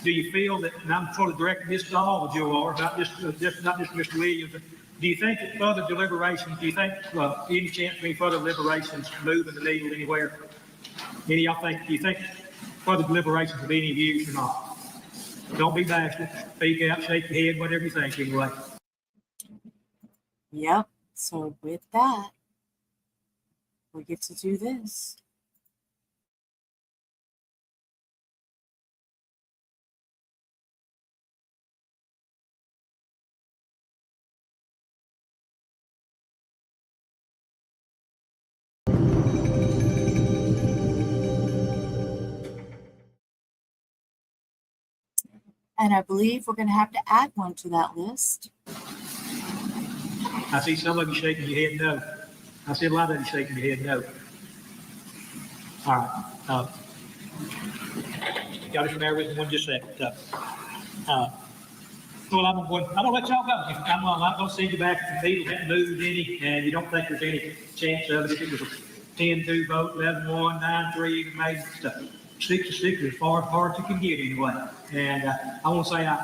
Do you feel that, and I'm sort of directing this to all of you are, not just Mr. Williams, do you think that further deliberations, do you think any chance of any further deliberations moving the needle anywhere? Do you think further deliberations will be any use or not? Don't be bashful. Speak out, shake your head, whatever you think anyway. Yep. So with that, we get to do this. And I believe we're going to have to add one to that list. I see some of you shaking your head no. I see a lot of you shaking your head no. All right. Y'all just bear with me one just a second. Well, I'm going to let y'all go. I'm not going to send you back if the needle hadn't moved any, and you don't think there's any chance of it. If it was a 10-2 vote, 11-1, 9-3, even maybe stuff. 6-6 is as far as you can get anyway. And I want to say I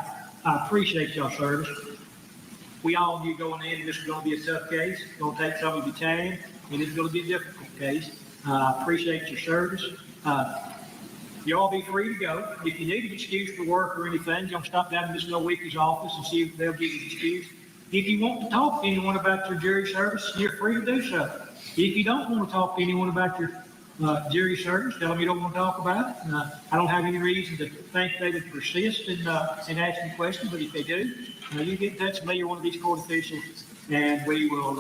appreciate y'all service. We all knew going in this was going to be a tough case. It's going to take some of your time, and it's going to be a difficult case. I appreciate your service. You all be free to go. If you need an excuse for work or anything, you'll stop down in Ms. Nowicki's office and see if they'll give you an excuse. If you want to talk to anyone about your jury service, you're free to do so. If you don't want to talk to anyone about your jury service, tell them you don't want to talk about it. I don't have any reason to think they would persist in asking questions, but if they do, you get in touch with me or one of these court officials, and we will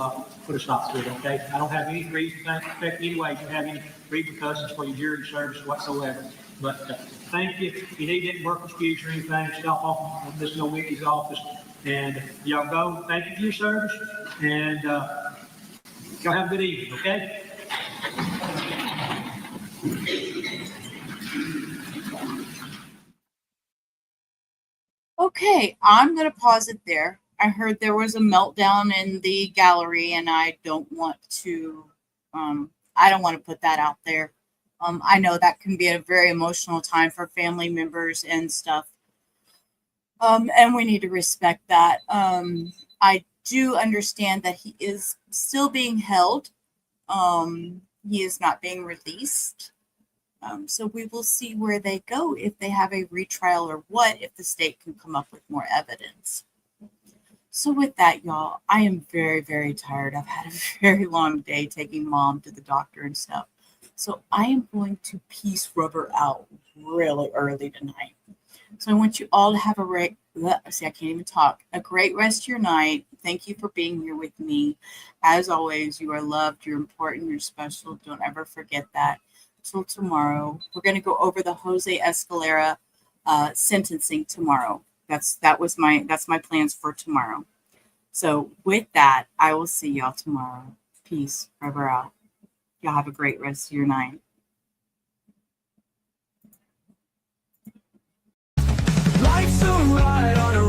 put a stop to it, okay? I don't have any reason to expect anyway you have any repercussions for your jury service whatsoever. But thank you. If you need any work excuse or anything, stop off at Ms. Nowicki's office, and y'all go. Thank you for your service, and y'all have a good evening, okay? Okay, I'm going to pause it there. I heard there was a meltdown in the gallery, and I don't want to put that out there. I know that can be a very emotional time for family members and stuff. And we need to respect that. I do understand that he is still being held. He is not being released. So we will see where they go, if they have a retrial or what, if the state can come up with more evidence. So with that, y'all, I am very, very tired. I've had a very long day taking mom to the doctor and stuff. So I am going to piece rubber out really early tonight. So I want you all to have a great rest of your night. Thank you for being here with me. As always, you are loved, you're important, you're special. Don't ever forget that. Till tomorrow, we're going to go over the Jose Escalera sentencing tomorrow. That's my plans for tomorrow. So with that, I will see y'all tomorrow. Peace. Rubber out. Y'all have a great rest of your night. Life's a ride on a